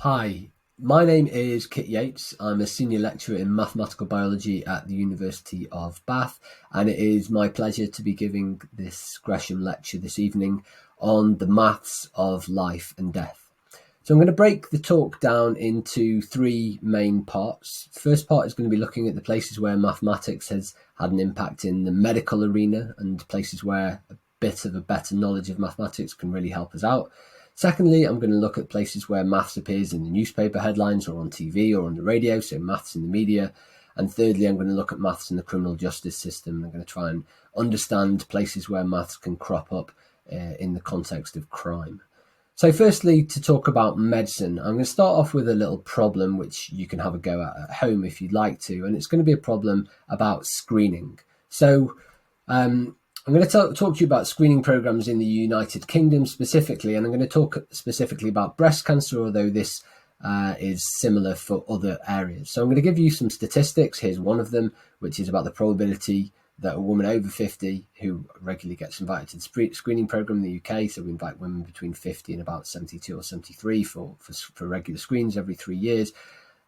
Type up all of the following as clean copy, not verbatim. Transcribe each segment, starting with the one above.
Hi, my name is Kit Yates. I'm a senior lecturer in mathematical biology at the University of Bath, and it is my pleasure to be giving this Gresham lecture this evening on the maths of life and death. So I'm going to break the talk down into three main parts. First part is going to be looking at the places where mathematics has had an impact in the medical arena and places where a bit of a better knowledge of mathematics can really help us out. Secondly, I'm going to look at places where maths appears in the newspaper headlines or on TV or on the radio, so maths in the media. And thirdly, I'm going to look at maths in the criminal justice system. I'm going to try and understand places where maths can crop up in the context of crime. So firstly, to talk about medicine, I'm going to start off with a little problem which you can have a go at home if you'd like to, and it's going to be a problem about screening. So I'm going to talk to you about screening programs in the United Kingdom specifically, and I'm going to talk specifically about breast cancer, although this is similar for other areas. So I'm going to give you some statistics. Here's one of them, which is about the probability that a woman over 50 who regularly gets invited to the screening program in the UK, so we invite women between 50 and about 72 or 73 for regular screens every 3 years,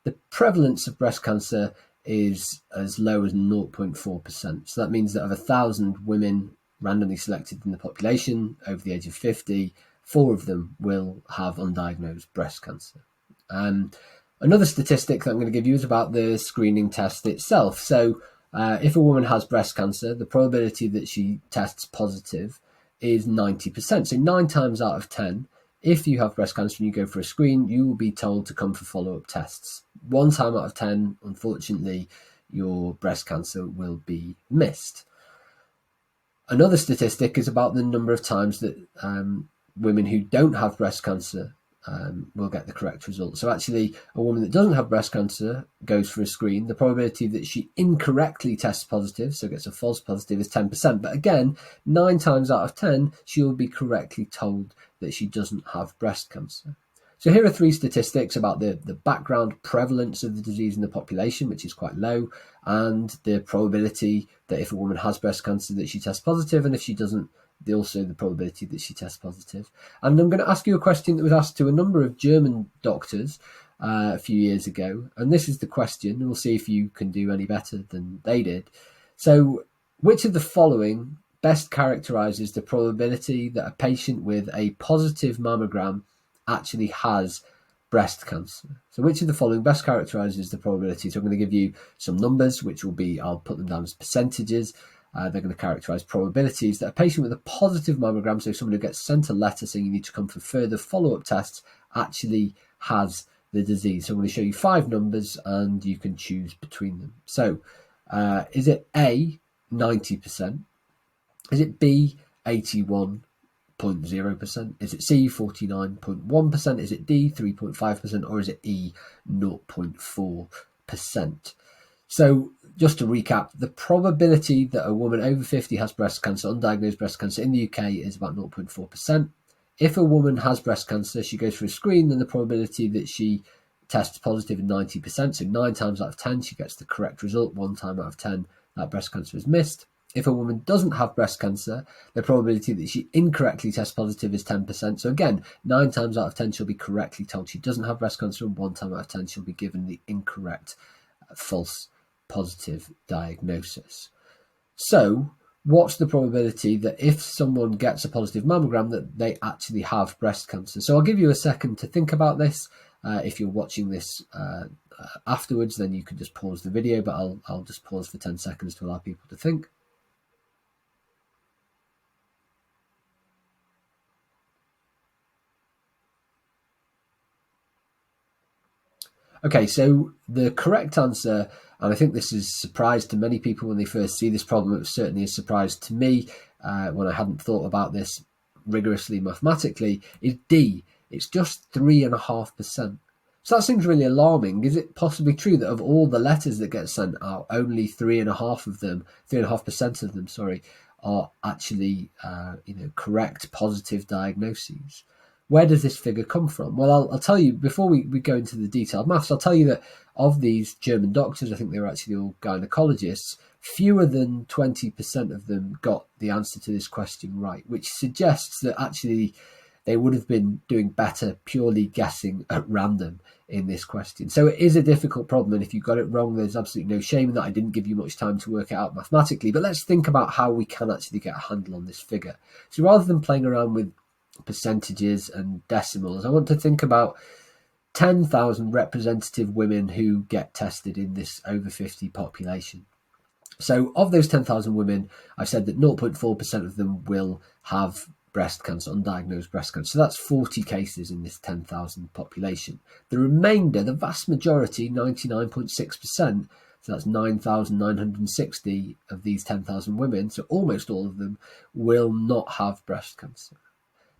the prevalence of breast cancer is as low as 0.4%. So that means that of 1,000 women randomly selected in the population over the age of 50, 4 of them will have undiagnosed breast cancer. Another statistic that I'm going to give you is about the screening test itself. So if a woman has breast cancer, the probability that she tests positive is 90%. So 9 times out of 10, if you have breast cancer and you go for a screen, you will be told to come for follow-up tests. 1 time out of 10, unfortunately, your breast cancer will be missed. Another statistic is about the number of times that women who don't have breast cancer will get the correct result. So actually, a woman that doesn't have breast cancer goes for a screen. The probability that she incorrectly tests positive, so gets a false positive, is 10%. But again, 9 times out of 10, she will be correctly told that she doesn't have breast cancer. So here are 3 statistics about the background prevalence of the disease in the population, which is quite low, and the probability that if a woman has breast cancer that she tests positive, and if she doesn't, also the probability that she tests positive. And I'm going to ask you a question that was asked to a number of German doctors a few years ago, and this is the question, and we'll see if you can do any better than they did. So which of the following best characterizes the probability that a patient with a positive mammogram actually has breast cancer? So which of the following best characterizes the probability? So I'm going to give you some numbers, which will be, I'll put them down as percentages. They're going to characterize probabilities that a patient with a positive mammogram, so someone who gets sent a letter saying you need to come for further follow-up tests, actually has the disease. So I'm going to show you 5 numbers and you can choose between them. So is it A, 90%? Is it B, 81.0%? Is it C, 49.1%? Is it D, 3.5%? Or is it E, 0.4%? So just to recap, the probability that a woman over 50 has breast cancer, undiagnosed breast cancer in the UK, is about 0.4%. If a woman has breast cancer, she goes for a screen, then the probability that she tests positive is 90%. So 9 times out of 10, she gets the correct result. 1 time out of 10, that breast cancer is missed. If a woman doesn't have breast cancer, the probability that she incorrectly tests positive is 10%. So again, 9 times out of 10, she'll be correctly told she doesn't have breast cancer, and 1 time out of 10, she'll be given the incorrect false positive diagnosis. So what's the probability that if someone gets a positive mammogram that they actually have breast cancer? So I'll give you a second to think about this. If you're watching this afterwards, then you can just pause the video, but I'll just pause for 10 seconds to allow people to think. Okay, so the correct answer, and I think this is a surprise to many people when they first see this problem, it was certainly a surprise to me when I hadn't thought about this rigorously mathematically, is D. It's just 3.5%. So that seems really alarming. Is it possibly true that of all the letters that get sent out, only 3.5% of them, are actually correct positive diagnoses? Where does this figure come from? Well, I'll tell you, before we go into the detailed maths, I'll tell you that of these German doctors, I think they were actually all gynecologists, fewer than 20% of them got the answer to this question right, which suggests that actually they would have been doing better purely guessing at random in this question. So it is a difficult problem, and if you got it wrong, there's absolutely no shame in that. I didn't give you much time to work it out mathematically, but let's think about how we can actually get a handle on this figure. So rather than playing around with percentages and decimals, I want to think about 10,000 representative women who get tested in this over 50 population. So of those 10,000 women, I've said that 0.4% of them will have breast cancer, undiagnosed breast cancer. So that's 40 cases in this 10,000 population. The remainder, the vast majority, 99.6%, so that's 9,960 of these 10,000 women, so almost all of them, will not have breast cancer.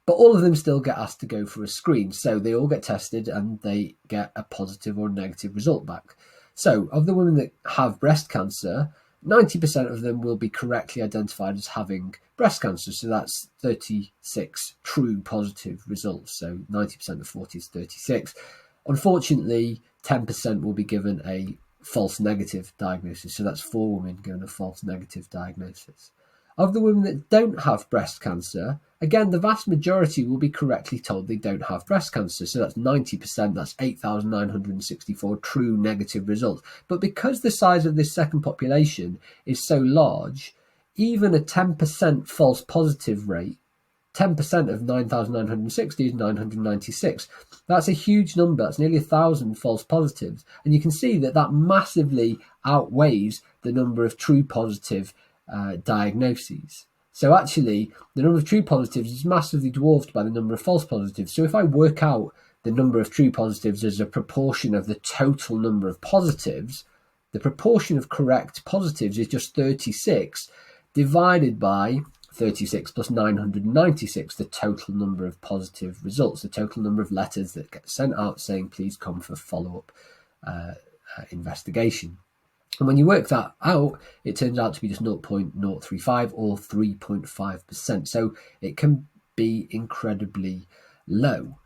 But all of them still get asked to go for a screen. So they all get tested and they get a positive or negative result back. So of the women that have breast cancer, 90% of them will be correctly identified as having breast cancer. So that's 36 true positive results. So 90% of 40 is 36. Unfortunately, 10% will be given a false negative diagnosis. So that's 4 women given a false negative diagnosis. Of the women that don't have breast cancer, again, the vast majority will be correctly told they don't have breast cancer. So that's 90%, that's 8,964 true negative results. But because the size of this second population is so large, even a 10% false positive rate, 10% of 9,960 is 996. That's a huge number. That's nearly 1,000 false positives. And you can see that that massively outweighs the number of true positive diagnoses. So actually, the number of true positives is massively dwarfed by the number of false positives. So if I work out the number of true positives as a proportion of the total number of positives, the proportion of correct positives is just 36 divided by 36 plus 996, the total number of positive results, the total number of letters that get sent out saying, please come for follow-up investigation. And when you work that out, it turns out to be just 0.035 or 3.5%. So it can be incredibly low.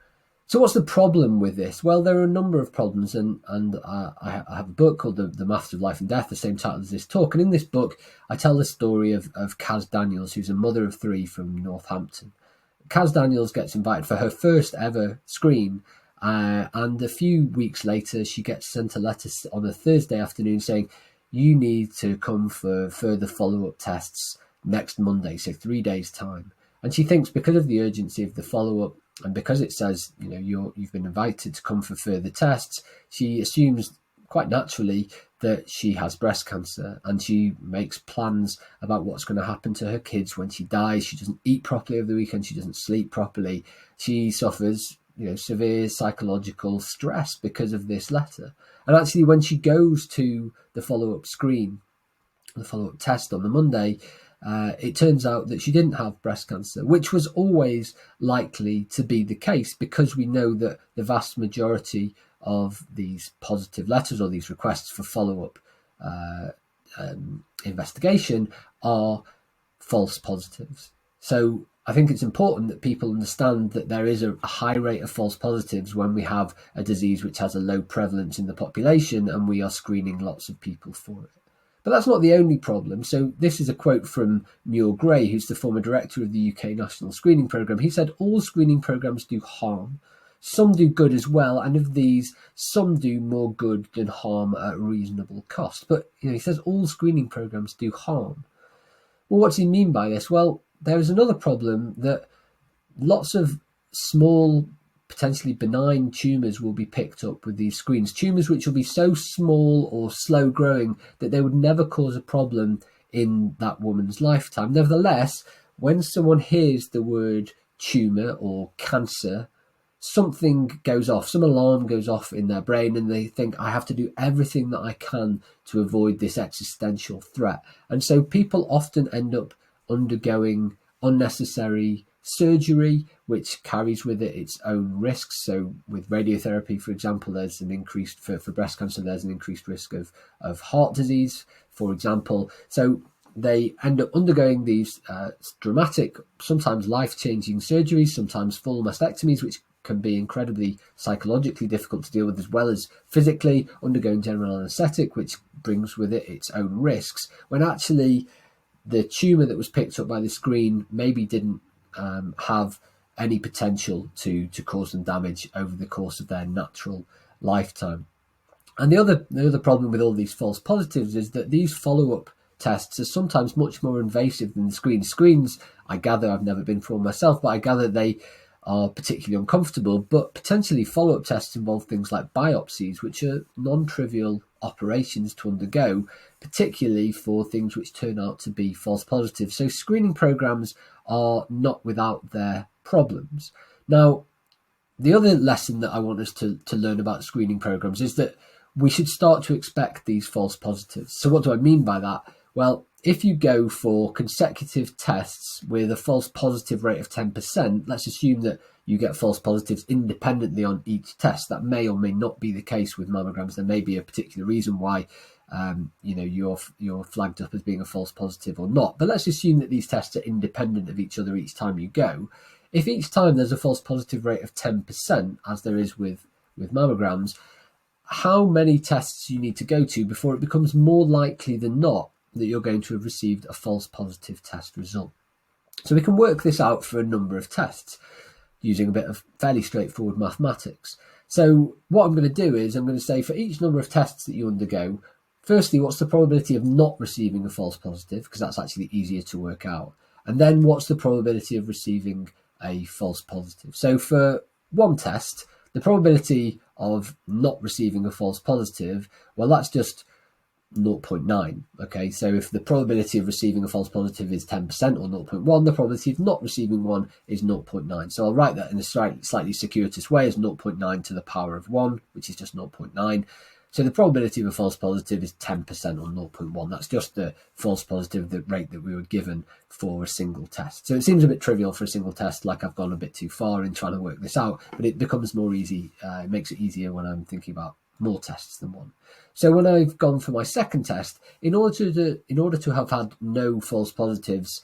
So what's the problem with this? Well, there are a number of problems, and I have a book called The Maths of Life and Death, the same title as this talk. And in this book, I tell the story of Kaz Daniels, who's a mother of 3 from Northampton. Kaz Daniels gets invited for her first ever screen, and a few weeks later, she gets sent a letter on a Thursday afternoon saying, you need to come for further follow-up tests next Monday, so 3 days' time. And she thinks because of the urgency of the follow-up, and because it says, you've been invited to come for further tests, she assumes quite naturally that she has breast cancer, and she makes plans about what's going to happen to her kids when she dies. She doesn't eat properly over the weekend. She doesn't sleep properly. She suffers, severe psychological stress because of this letter. And actually, when she goes to the follow-up screen, the follow-up test on the Monday, it turns out that she didn't have breast cancer, which was always likely to be the case because we know that the vast majority of these positive letters or these requests for follow-up investigation are false positives. So I think it's important that people understand that there is a high rate of false positives when we have a disease which has a low prevalence in the population and we are screening lots of people for it. But that's not the only problem. So this is a quote from Muir Gray, who's the former director of the UK National Screening Programme. He said, all screening programmes do harm. Some do good as well. And of these, some do more good than harm at reasonable cost. But he says all screening programmes do harm. Well, what does he mean by this? Well, there is another problem that lots of small, potentially benign tumours will be picked up with these screens. Tumours which will be so small or slow growing that they would never cause a problem in that woman's lifetime. Nevertheless, when someone hears the word tumour or cancer, something goes off, some alarm goes off in their brain, and they think, I have to do everything that I can to avoid this existential threat. And so people often end up undergoing unnecessary surgery, which carries with it its own risks. So with radiotherapy, for example, there's an increased, for breast cancer, there's an increased risk of heart disease, for example. So they end up undergoing these dramatic, sometimes life-changing surgeries, sometimes full mastectomies, which can be incredibly psychologically difficult to deal with, as well as physically, undergoing general anaesthetic, which brings with it its own risks, when actually the tumour that was picked up by the screen maybe didn't have any potential to cause them damage over the course of their natural lifetime. And the other problem with all these false positives is that these follow-up tests are sometimes much more invasive than the screens. Screens, I gather, I've never been for one myself, but I gather they are particularly uncomfortable, but potentially follow-up tests involve things like biopsies, which are non-trivial operations to undergo, particularly for things which turn out to be false positives. So screening programs are not without their problems. Now, the other lesson that I want us to learn about screening programs is that we should start to expect these false positives. So what do I mean by that? Well, if you go for consecutive tests with a false positive rate of 10%, let's assume that you get false positives independently on each test. That may or may not be the case with mammograms. There may be a particular reason why you're flagged up as being a false positive or not. But let's assume that these tests are independent of each other each time you go. If each time there's a false positive rate of 10%, as there is with mammograms, how many tests you need to go to before it becomes more likely than not that you're going to have received a false positive test result? So we can work this out for a number of tests using a bit of fairly straightforward mathematics. So what I'm going to do is I'm going to say for each number of tests that you undergo, firstly, what's the probability of not receiving a false positive? Because that's actually easier to work out. And then what's the probability of receiving a false positive? So for one test, the probability of not receiving a false positive, well, that's just 0.9. Okay, so if the probability of receiving a false positive is 10% or 0.1, the probability of not receiving one is 0.9. So I'll write that in a slightly circuitous way as 0.9 to the power of 1, which is just 0.9. So the probability of a false positive is 10% or 0.1. That's just the false positive rate that we were given for a single test. So it seems a bit trivial for a single test, like I've gone a bit too far in trying to work this out, but it becomes more easy. It makes it easier when I'm thinking about more tests than one. So when I've gone for my second test, in order to have had no false positives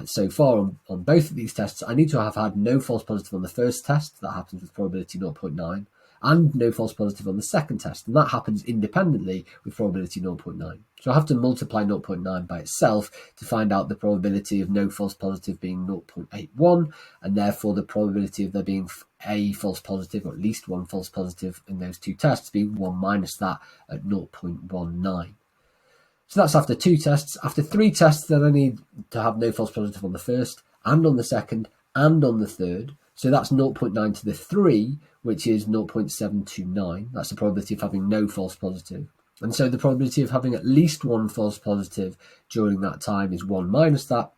so far on both of these tests, I need to have had no false positive on the first test. That happens with probability 0.9. And no false positive on the second test, and that happens independently with probability 0.9. So I have to multiply 0.9 by itself to find out the probability of no false positive being 0.81, and therefore the probability of there being a false positive, or at least one false positive in those two tests, being 1 minus that at 0.19. So that's after 2 tests. After 3 tests, then I need to have no false positive on the first, and on the second, and on the third. So that's 0.9 to the 3, which is 0.729. That's the probability of having no false positive. And so the probability of having at least one false positive during that time is 1 minus that,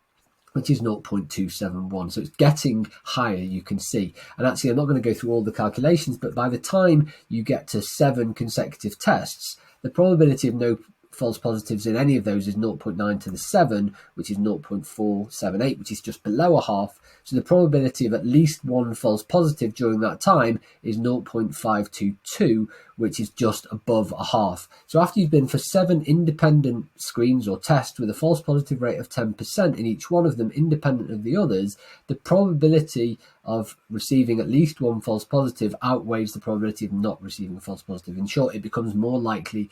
which is 0.271. So it's getting higher, you can see. And actually, I'm not going to go through all the calculations, but by the time you get to 7 consecutive tests, the probability of no false positives in any of those is 0.9 to the 7, which is 0.478, which is just below a half. So the probability of at least one false positive during that time is 0.522, which is just above a half. So after you've been for 7 independent screens or tests with a false positive rate of 10% in each one of them, independent of the others, the probability of receiving at least one false positive outweighs the probability of not receiving a false positive. In short, it becomes more likely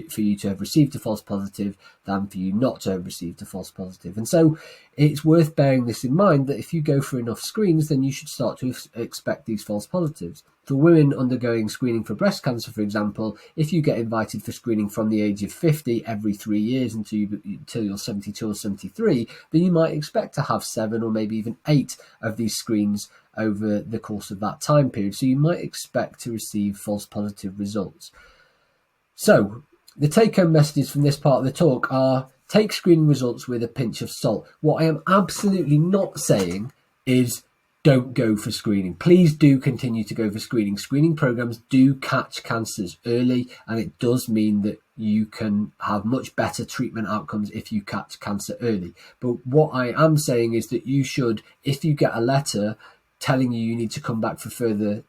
for you to have received a false positive than for you not to have received a false positive. And so it's worth bearing this in mind, that if you go for enough screens, then you should start to expect these false positives. For women undergoing screening for breast cancer, for example, if you get invited for screening from the age of 50 every 3 years until you're 72 or 73, then you might expect to have 7 or maybe even 8 of these screens over the course of that time period. So you might expect to receive false positive results. So the take-home messages from this part of the talk are: take screening results with a pinch of salt. What I am absolutely not saying is don't go for screening. Please do continue to go for screening. Screening programs do catch cancers early, and it does mean that you can have much better treatment outcomes if you catch cancer early. But what I am saying is that you should, if you get a letter telling you need to come back for further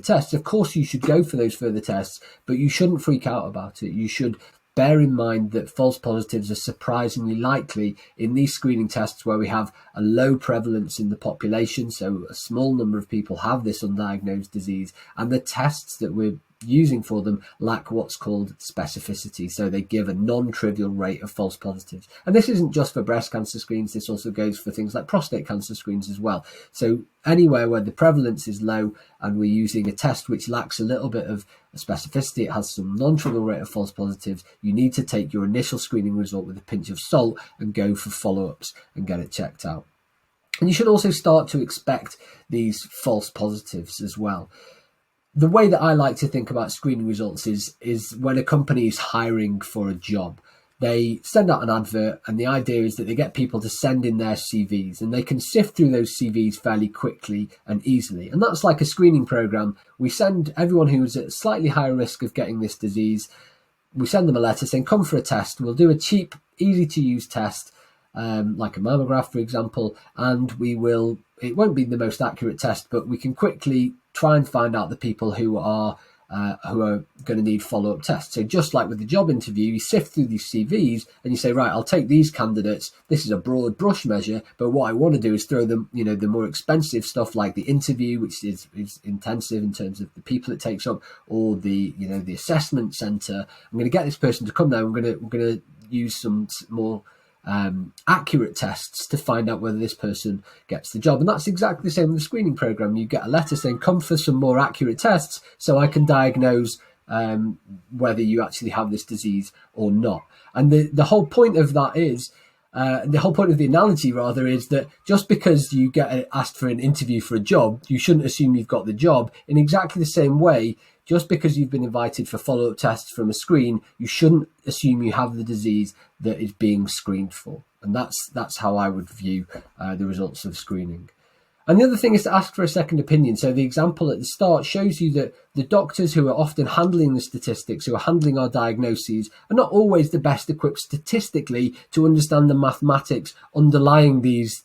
tests, of course you should go for those further tests, but you shouldn't freak out about it. You should bear in mind that false positives are surprisingly likely in these screening tests where we have a low prevalence in the population, so a small number of people have this undiagnosed disease, and the tests that we're using for them lack what's called specificity. So they give a non-trivial rate of false positives. And this isn't just for breast cancer screens, this also goes for things like prostate cancer screens as well. So anywhere where the prevalence is low and we're using a test which lacks a little bit of specificity, it has some non-trivial rate of false positives, you need to take your initial screening result with a pinch of salt and go for follow-ups and get it checked out. And you should also start to expect these false positives as well. The way that I like to think about screening results is when a company is hiring for a job, they send out an advert, and the idea is that they get people to send in their CVs, and they can sift through those CVs fairly quickly and easily. And that's like a screening program. We send everyone who's at slightly higher risk of getting this disease, we send them a letter saying, come for a test. We'll do a cheap, easy to use test, like a mammograph, for example, and it won't be the most accurate test, but we can quickly try and find out the people who are going to need follow-up tests. So just like with the job interview, you sift through these CVs and you say, right, I'll take these candidates. This is a broad brush measure, but what I want to do is throw them, the more expensive stuff like the interview, which is intensive in terms of the people it takes up, or the assessment center. I'm going to get this person to come now. We're going to use some more accurate tests to find out whether this person gets the job. And that's exactly the same with the screening program. You get a letter saying, come for some more accurate tests so I can diagnose whether you actually have this disease or not. And the whole point of that is, the whole point of the analogy rather is that just because you get asked for an interview for a job, you shouldn't assume you've got the job. In exactly the same way, just because you've been invited for follow-up tests from a screen, you shouldn't assume you have the disease that is being screened for. And that's how I would view the results of screening. And the other thing is to ask for a second opinion. So the example at the start shows you that the doctors who are often handling the statistics, who are handling our diagnoses, are not always the best equipped statistically to understand the mathematics underlying these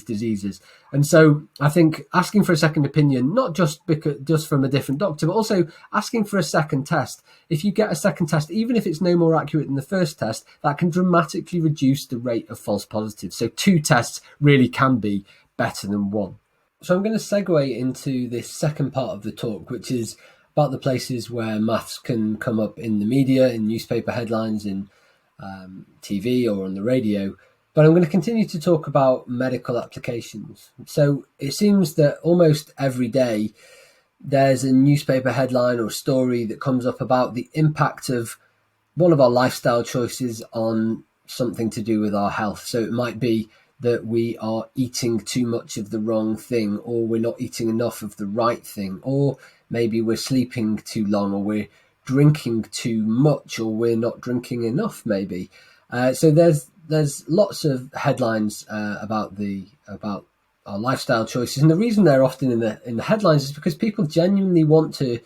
diseases. And so I think asking for a second opinion, not just from a different doctor, but also asking for a second test. If you get a second test, even if it's no more accurate than the first test, that can dramatically reduce the rate of false positives. So 2 tests really can be better than 1. So I'm going to segue into this second part of the talk, which is about the places where maths can come up in the media, in newspaper headlines, in TV or on the radio. But I'm going to continue to talk about medical applications. So it seems that almost every day there's a newspaper headline or story that comes up about the impact of one of our lifestyle choices on something to do with our health. So it might be that we are eating too much of the wrong thing, or we're not eating enough of the right thing, or maybe we're sleeping too long, or we're drinking too much, or we're not drinking enough maybe. So there's lots of headlines about our lifestyle choices, and the reason they're often in the headlines is because people genuinely want to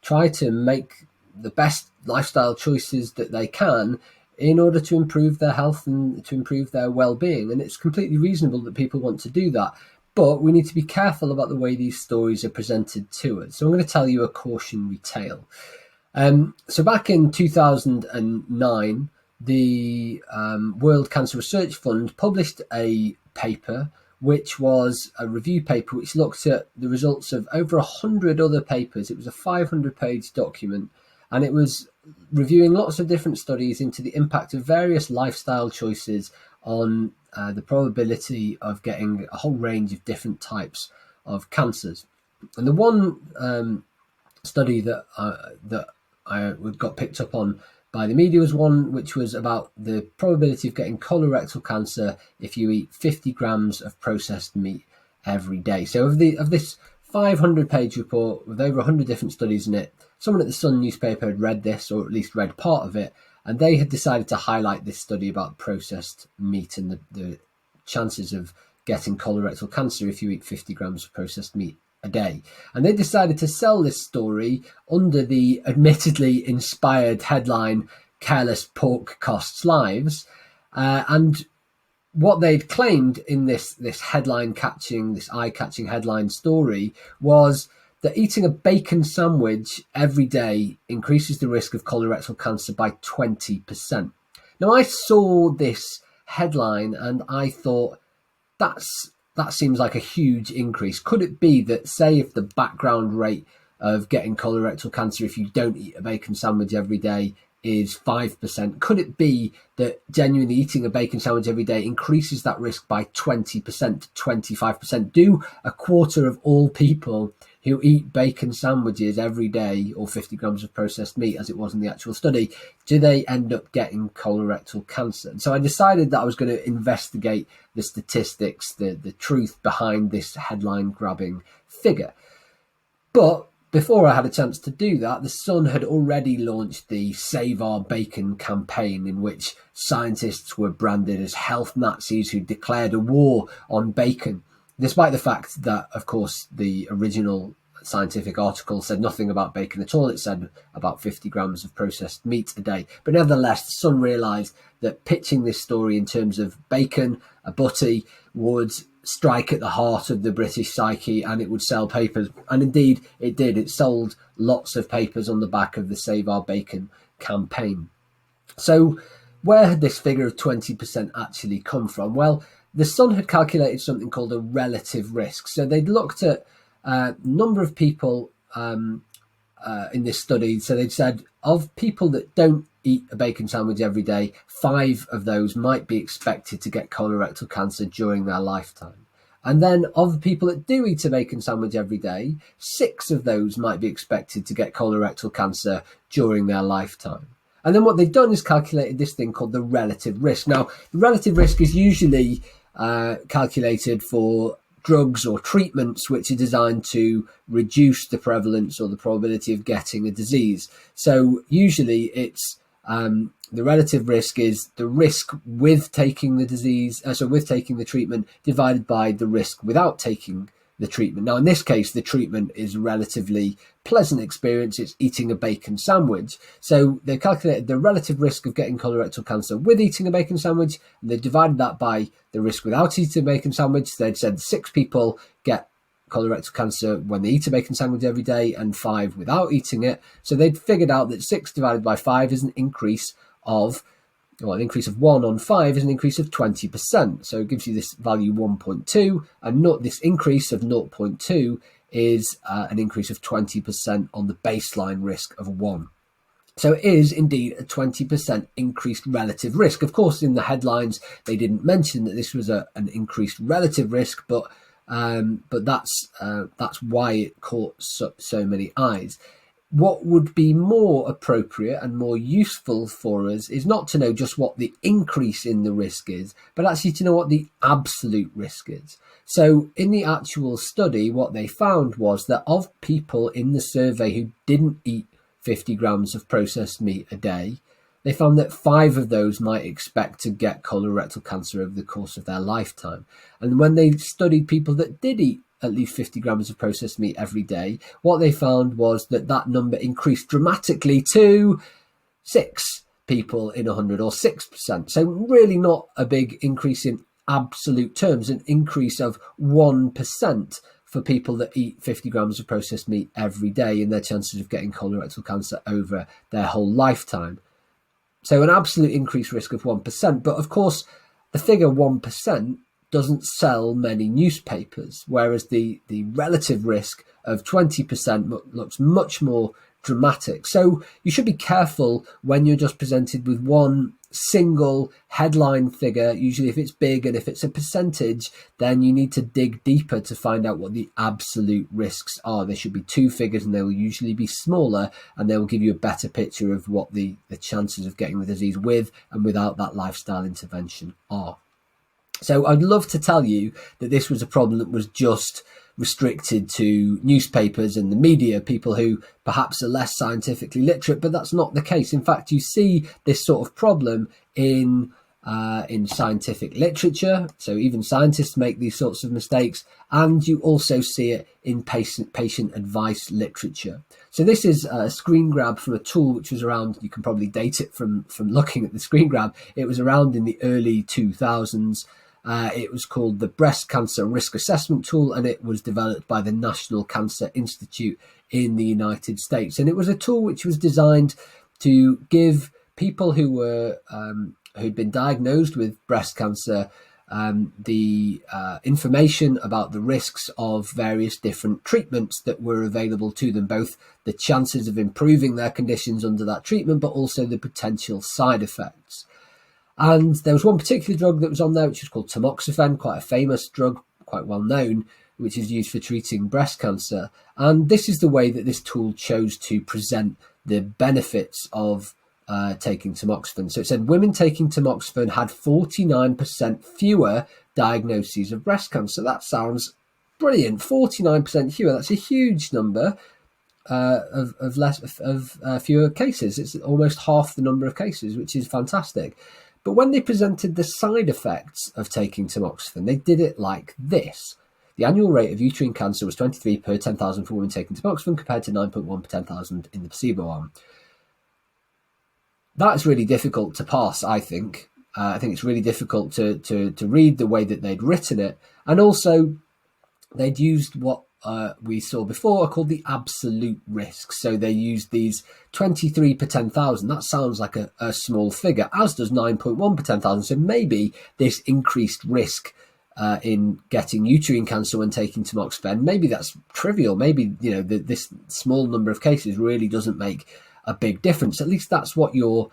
try to make the best lifestyle choices that they can in order to improve their health and to improve their well-being. And it's completely reasonable that people want to do that, but we need to be careful about the way these stories are presented to us. So I'm going to tell you a cautionary tale. So back in 2009, the World Cancer Research Fund published a paper, which was a review paper which looked at the results of over 100 other papers. It was a 500-page document, and it was reviewing lots of different studies into the impact of various lifestyle choices on the probability of getting a whole range of different types of cancers. And the one study that I got picked up on by the media was one which was about the probability of getting colorectal cancer if you eat 50 grams of processed meat every day. So of this 500-page report with over 100 different studies in it, someone at the Sun newspaper had read this, or at least read part of it, and they had decided to highlight this study about processed meat and the chances of getting colorectal cancer if you eat 50 grams of processed meat a day. And they decided to sell this story under the admittedly inspired headline, "Careless Pork Costs Lives." And what they'd claimed in this eye-catching headline story was that eating a bacon sandwich every day increases the risk of colorectal cancer by 20%. Now, I saw this headline and I thought, that seems like a huge increase. Could it be that, say, if the background rate of getting colorectal cancer if you don't eat a bacon sandwich every day is 5%. Could it be that genuinely eating a bacon sandwich every day increases that risk by 20% to 25%? Do a quarter of all people who eat bacon sandwiches every day, or 50 grams of processed meat as it was in the actual study, do they end up getting colorectal cancer? And so I decided that I was going to investigate the statistics, the truth behind this headline grabbing figure. But before I had a chance to do that, the Sun had already launched the Save Our Bacon campaign, in which scientists were branded as health Nazis who declared a war on bacon, despite the fact that, of course, the original scientific article said nothing about bacon at all. It said about 50 grams of processed meat a day. But nevertheless, the Sun realised that pitching this story in terms of bacon, a butty, would strike at the heart of the British psyche, and it would sell papers. And indeed it did. It sold lots of papers on the back of the Save Our Bacon campaign. So where had this figure of 20% actually come from? Well, the Sun had calculated something called a relative risk. So they'd looked at a number of people in this study. So they'd said, of people that don't eat a bacon sandwich every day, 5 of those might be expected to get colorectal cancer during their lifetime. And then of the people that do eat a bacon sandwich every day, 6 of those might be expected to get colorectal cancer during their lifetime. And then what they've done is calculated this thing called the relative risk. Now, the relative risk is usually calculated for drugs or treatments which are designed to reduce the prevalence or the probability of getting a disease. So usually it's the relative risk is the risk with taking the disease, with taking the treatment, divided by the risk without taking the treatment. Now, in this case, the treatment is a relatively pleasant experience. It's eating a bacon sandwich. So they calculated the relative risk of getting colorectal cancer with eating a bacon sandwich, and they divided that by the risk without eating a bacon sandwich. They'd said 6 people get colorectal cancer when they eat a bacon sandwich every day and 5 without eating it. So they'd figured out that 6 divided by 5 is an increase of, well, an increase of 1 on 5 is an increase of 20%. So it gives you this value 1.2, and not this increase of 0.2 is an increase of 20% on the baseline risk of 1. So it is indeed a 20% increased relative risk. Of course, in the headlines, they didn't mention that this was an increased relative risk, but that's why it caught so many eyes. What would be more appropriate and more useful for us is not to know just what the increase in the risk is, but actually to know what the absolute risk is. So in the actual study, what they found was that of people in the survey who didn't eat 50 grams of processed meat a day, they found that 5 of those might expect to get colorectal cancer over the course of their lifetime. And when they studied people that did eat at least 50 grams of processed meat every day, what they found was that number increased dramatically to 6 people in 100, or 6%. So really not a big increase in absolute terms, an increase of 1% for people that eat 50 grams of processed meat every day in their chances of getting colorectal cancer over their whole lifetime. So an absolute increased risk of 1%. But of course, the figure 1% doesn't sell many newspapers, whereas the relative risk of 20% looks much more dramatic. So you should be careful when you're just presented with one single headline figure. Usually if it's big and if it's a percentage, then you need to dig deeper to find out what the absolute risks are. There should be 2 figures, and they will usually be smaller, and they will give you a better picture of what the chances of getting the disease with and without that lifestyle intervention are. So I'd love to tell you that this was a problem that was just restricted to newspapers and the media, people who perhaps are less scientifically literate, but that's not the case. In fact, you see this sort of problem in scientific literature. So even scientists make these sorts of mistakes, and you also see it in patient advice literature. So this is a screen grab from a tool which was around, you can probably date it from looking at the screen grab. It was around in the early 2000s. It was called the Breast Cancer Risk Assessment Tool, and it was developed by the National Cancer Institute in the United States. And it was a tool which was designed to give people who were who'd been diagnosed with breast cancer the information about the risks of various different treatments that were available to them, both the chances of improving their conditions under that treatment, but also the potential side effects. And there was one particular drug that was on there, which was called tamoxifen, quite a famous drug, quite well known, which is used for treating breast cancer. And this is the way that this tool chose to present the benefits of taking tamoxifen. So it said women taking tamoxifen had 49% fewer diagnoses of breast cancer. That sounds brilliant. 49% fewer. That's a huge number of fewer cases. It's almost half the number of cases, which is fantastic. But when they presented the side effects of taking tamoxifen, they did it like this. The annual rate of uterine cancer was 23 per 10,000 for women taking tamoxifen compared to 9.1 per 10,000 in the placebo arm. That's really difficult to pass, I think. I think it's really difficult to read the way that they'd written it. And also, they'd used what we saw before called the absolute risks. So they used these 23 per 10,000. That sounds like a small figure, as does 9.1 per 10,000. So maybe this increased risk in getting uterine cancer when taking tamoxifen, maybe that's trivial. Maybe, this small number of cases really doesn't make a big difference. At least that's what you're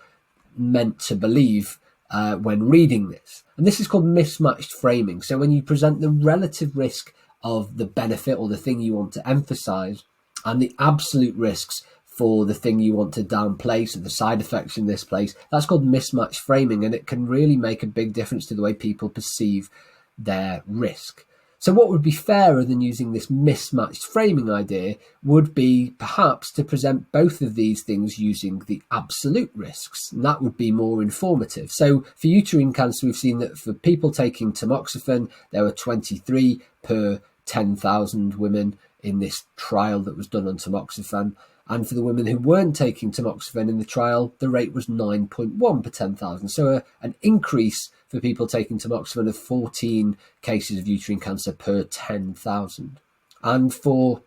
meant to believe when reading this. And this is called mismatched framing. So when you present the relative risk of the benefit or the thing you want to emphasize and the absolute risks for the thing you want to downplay, so the side effects in this place, that's called mismatched framing, and it can really make a big difference to the way people perceive their risk. So what would be fairer than using this mismatched framing idea would be perhaps to present both of these things using the absolute risks, and that would be more informative. So for uterine cancer, we've seen that for people taking tamoxifen, there were 23 per 10,000 women in this trial that was done on tamoxifen. And for the women who weren't taking tamoxifen in the trial, the rate was 9.1 per 10,000. So an increase for people taking tamoxifen of 14 cases of uterine cancer per 10,000. And for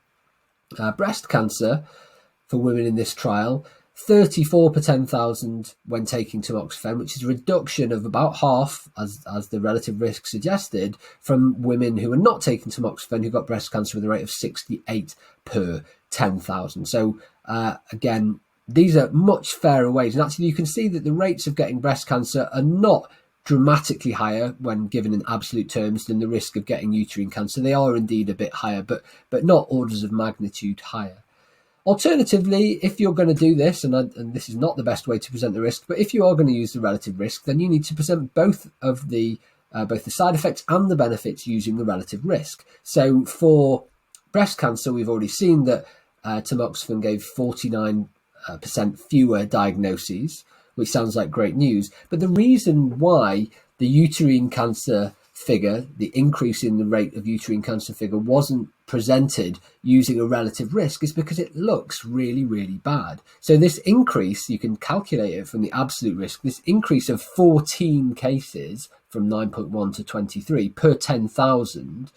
breast cancer, for women in this trial, 34 per 10,000 when taking tamoxifen, which is a reduction of about half, as the relative risk suggested, from women who are not taking tamoxifen who got breast cancer with a rate of 68 per 10,000. So again, these are much fairer ways. And actually, you can see that the rates of getting breast cancer are not dramatically higher when given in absolute terms than the risk of getting uterine cancer. They are indeed a bit higher, but not orders of magnitude higher. Alternatively, if you're going to do this, and this is not the best way to present the risk, but if you are going to use the relative risk, then you need to present both the side effects and the benefits using the relative risk. So for breast cancer, we've already seen that tamoxifen gave 49% fewer diagnoses, which sounds like great news. But the reason why the uterine cancer figure, the increase in the rate of uterine cancer figure, wasn't presented using a relative risk is because it looks really, really bad. So this increase, you can calculate it from the absolute risk, this increase of 14 cases from 9.1 to 23 per 10,000,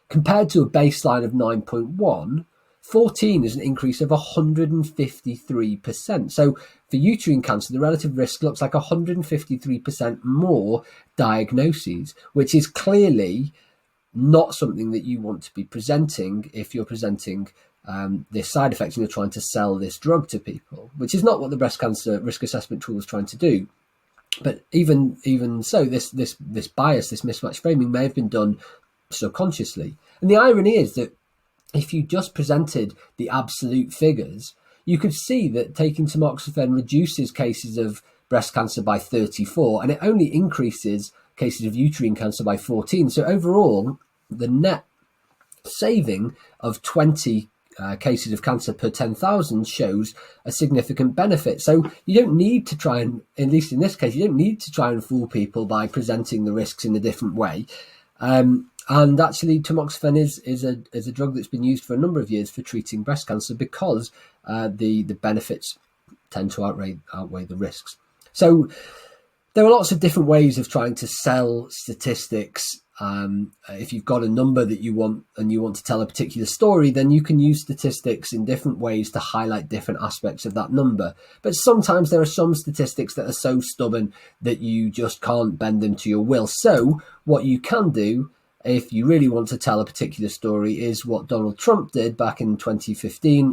compared to a baseline of 9.1, 14 is an increase of 153%. So for uterine cancer, the relative risk looks like 153% more diagnoses, which is clearly not something that you want to be presenting if you're presenting this side effect and you're trying to sell this drug to people, which is not what the breast cancer risk assessment tool is trying to do. But even so, this bias, this mismatch framing may have been done subconsciously. And the irony is that if you just presented the absolute figures, you could see that taking tamoxifen reduces cases of breast cancer by 34, and it only increases cases of uterine cancer by 14. So overall, the net saving of 20 cases of cancer per 10,000 shows a significant benefit. So you don't need to try and, at least in this case, you don't need to try and fool people by presenting the risks in a different way. And actually, tamoxifen is a drug that's been used for a number of years for treating breast cancer because the benefits tend to outweigh the risks. So There are lots of different ways of trying to sell statistics. If you've got a number that you want and you want to tell a particular story, then you can use statistics in different ways to highlight different aspects of that number. But sometimes there are some statistics that are so stubborn that you just can't bend them to your will. So what you can do, if you really want to tell a particular story, is what Donald Trump did back in 2015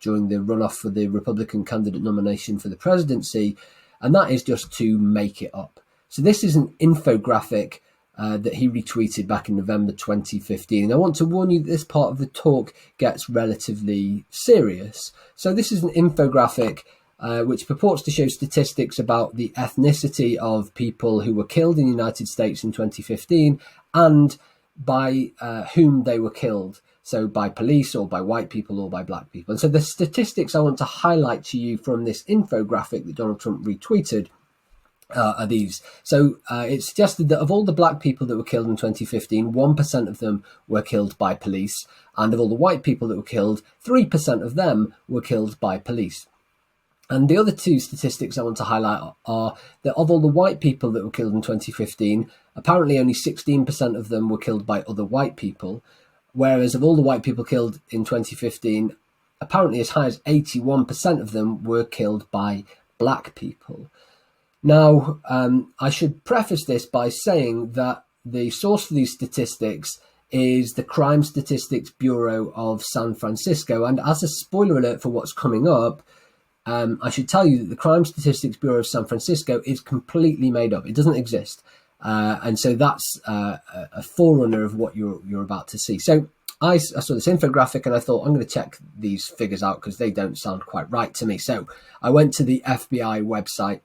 during the runoff for the Republican candidate nomination for the presidency, and that is just to make it up. So this is an infographic that he retweeted back in November 2015. And I want to warn you that this part of the talk gets relatively serious. So this is an infographic which purports to show statistics about the ethnicity of people who were killed in the United States in 2015 and by whom they were killed. So by police or by white people or by black people. And so the statistics I want to highlight to you from this infographic that Donald Trump retweeted are these. So it suggested that of all the black people that were killed in 2015, 1% of them were killed by police. And of all the white people that were killed, 3% of them were killed by police. And the other two statistics I want to highlight are that of all the white people that were killed in 2015, apparently only 16% of them were killed by other white people. Whereas of all the white people killed in 2015, apparently as high as 81% of them were killed by black people. Now, I should preface this by saying that the source for these statistics is the Crime Statistics Bureau of San Francisco. And as a spoiler alert for what's coming up, I should tell you that the Crime Statistics Bureau of San Francisco is completely made up. It doesn't exist. And so that's a forerunner of what you're about to see. So I saw this infographic and I thought, I'm going to check these figures out because they don't sound quite right to me. So I went to the FBI website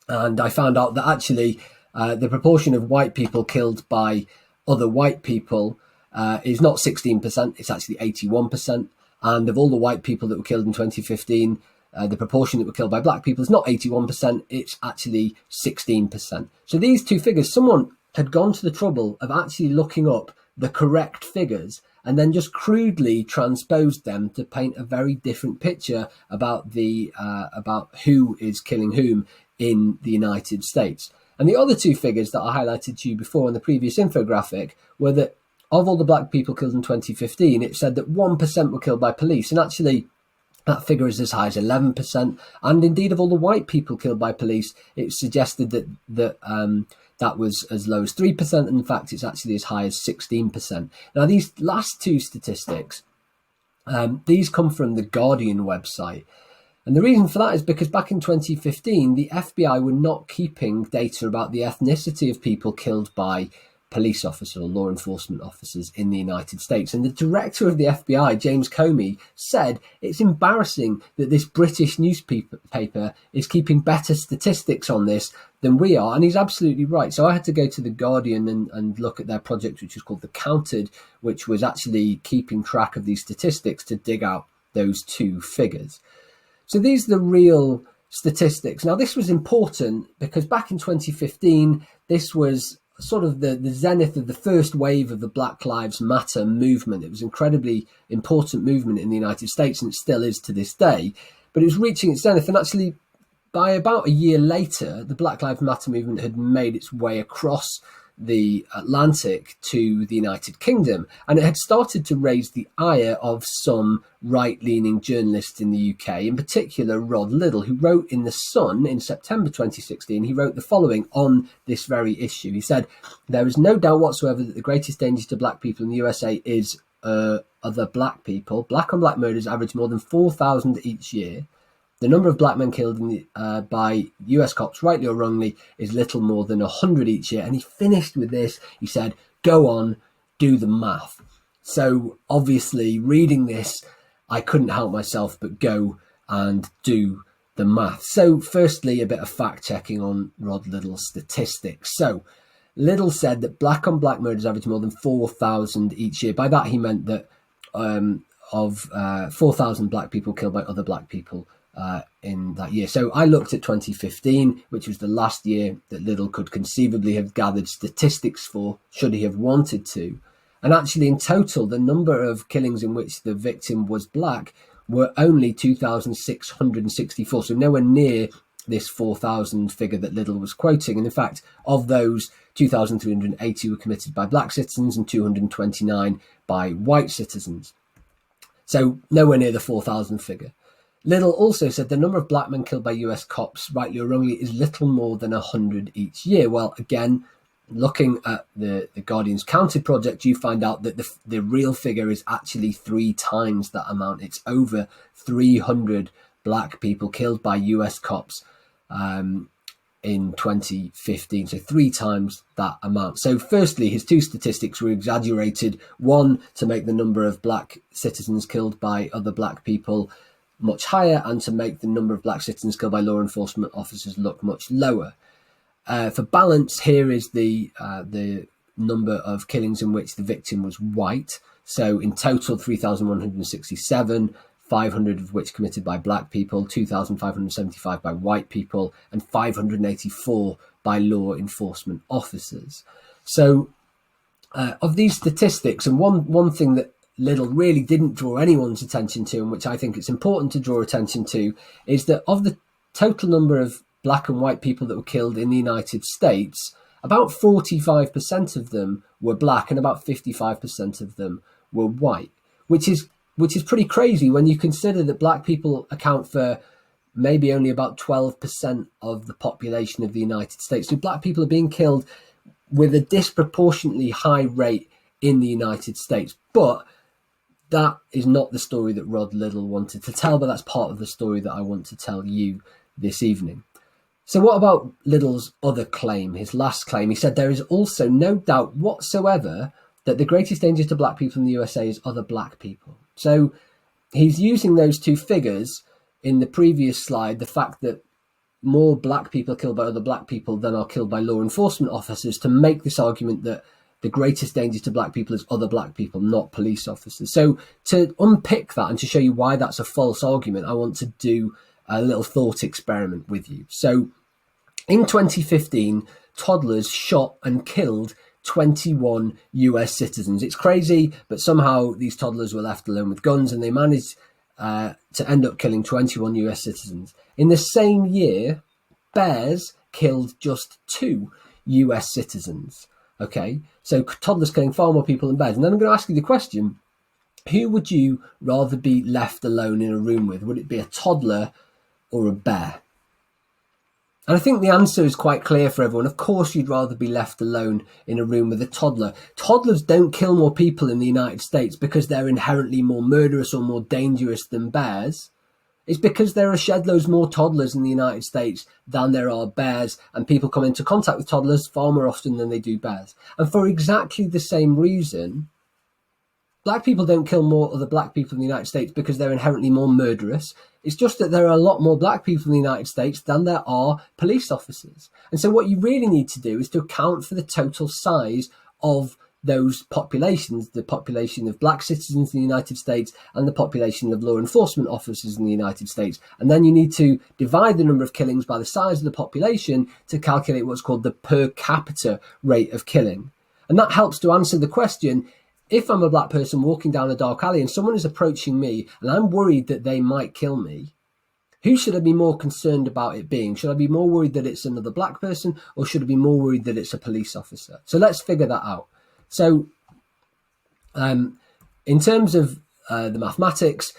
and I found out that actually the proportion of white people killed by other white people is not 16%, it's actually 81%. And of all the white people that were killed in 2015, the proportion that were killed by black people is not 81%, it's actually 16%. So these two figures, someone had gone to the trouble of actually looking up the correct figures and then just crudely transposed them to paint a very different picture about about who is killing whom in the United States. And the other two figures that I highlighted to you before in the previous infographic were that of all the black people killed in 2015, it said that 1% were killed by police. And actually, that figure is as high as 11%. And indeed, of all the white people killed by police, it suggested that was as low as 3%. And in fact, it's actually as high as 16%. Now, these last two statistics, these come from the Guardian website. And the reason for that is because back in 2015, the FBI were not keeping data about the ethnicity of people killed by police officers or law enforcement officers in the United States. And the director of the FBI, James Comey, said it's embarrassing that this British newspaper is keeping better statistics on this than we are. And he's absolutely right. So I had to go to the Guardian and look at their project, which was called The Counted, which was actually keeping track of these statistics to dig out those two figures. So these are the real statistics. Now, this was important because back in 2015, this was sort of the zenith of the first wave of the Black Lives Matter movement. It was an incredibly important movement in the United States, and it still is to this day. But it was reaching its zenith, and actually, by about a year later, the Black Lives Matter movement had made its way across the Atlantic to the United Kingdom, and it had started to raise the ire of some right-leaning journalists in the UK, in particular Rod Liddle, who wrote in The Sun in September 2016, he wrote the following on this very issue. He said, "There is no doubt whatsoever that the greatest danger to black people in the USA is other black people. Black on black murders average more than 4,000 each year. The number of black men killed by US cops, rightly or wrongly, is little more than 100 each year." And he finished with this. He said, "Go on, do the math." So obviously, reading this, I couldn't help myself but go and do the math. So firstly, a bit of fact checking on Rod Liddle's statistics. So Liddle said that black on black murders average more than 4,000 each year. By that, he meant that of 4,000 black people killed by other black people in that year. So I looked at 2015, which was the last year that Liddle could conceivably have gathered statistics for, should he have wanted to. And actually, in total, the number of killings in which the victim was black were only 2,664, so nowhere near this 4,000 figure that Liddell was quoting. And in fact, of those, 2,380 were committed by black citizens and 229 by white citizens. So nowhere near the 4,000 figure. Liddell also said the number of black men killed by US cops, rightly or wrongly, is little more than 100 each year. Well, again, looking at the Guardian's counted project, you find out that the real figure is actually 3 times that amount. It's over 300 black people killed by US cops in 2015, so 3 times that amount. So firstly, his 2 statistics were exaggerated, one to make the number of black citizens killed by other black people much higher, and to make the number of black citizens killed by law enforcement officers look much lower. For balance, here is the number of killings in which the victim was white. So in total, 3,167, 500 of which committed by black people, 2,575 by white people, and 584 by law enforcement officers. So of these statistics, and one thing that Liddell really didn't draw anyone's attention to, and which I think it's important to draw attention to, is that of the total number of black and white people that were killed in the United States, about 45% of them were black and about 55% of them were white, which is pretty crazy when you consider that black people account for maybe only about 12% of the population of the United States. So black people are being killed with a disproportionately high rate in the United States. But that is not the story that Rod Liddell wanted to tell, but that's part of the story that I want to tell you this evening. So what about Liddell's other claim, his last claim? He said there is also no doubt whatsoever that the greatest danger to black people in the USA is other black people. So he's using those 2 figures in the previous slide, the fact that more black people are killed by other black people than are killed by law enforcement officers, to make this argument that the greatest danger to black people is other black people, not police officers. So to unpick that and to show you why that's a false argument, I want to do a little thought experiment with you. So in 2015, toddlers shot and killed 21 US citizens. It's crazy, but somehow these toddlers were left alone with guns, and they managed to end up killing 21 US citizens. In the same year, bears killed just 2 US citizens. Okay, so toddlers killing far more people than bears. And then I'm going to ask you the question, who would you rather be left alone in a room with? Would it be a toddler or a bear? And I think the answer is quite clear for everyone. Of course, you'd rather be left alone in a room with a toddler. Toddlers don't kill more people in the United States because they're inherently more murderous or more dangerous than bears. It's because there are shed loads more toddlers in the United States than there are bears, and people come into contact with toddlers far more often than they do bears. And for exactly the same reason, black people don't kill more other black people in the United States because they're inherently more murderous. It's just that there are a lot more black people in the United States than there are police officers. And so what you really need to do is to account for the total size of those populations, the population of black citizens in the United States and the population of law enforcement officers in the United States. And then you need to divide the number of killings by the size of the population to calculate what's called the per capita rate of killing. And that helps to answer the question, if I'm a black person walking down a dark alley and someone is approaching me and I'm worried that they might kill me, who should I be more concerned about it being? Should I be more worried that it's another black person, or should I be more worried that it's a police officer? So let's figure that out. So in terms of the mathematics,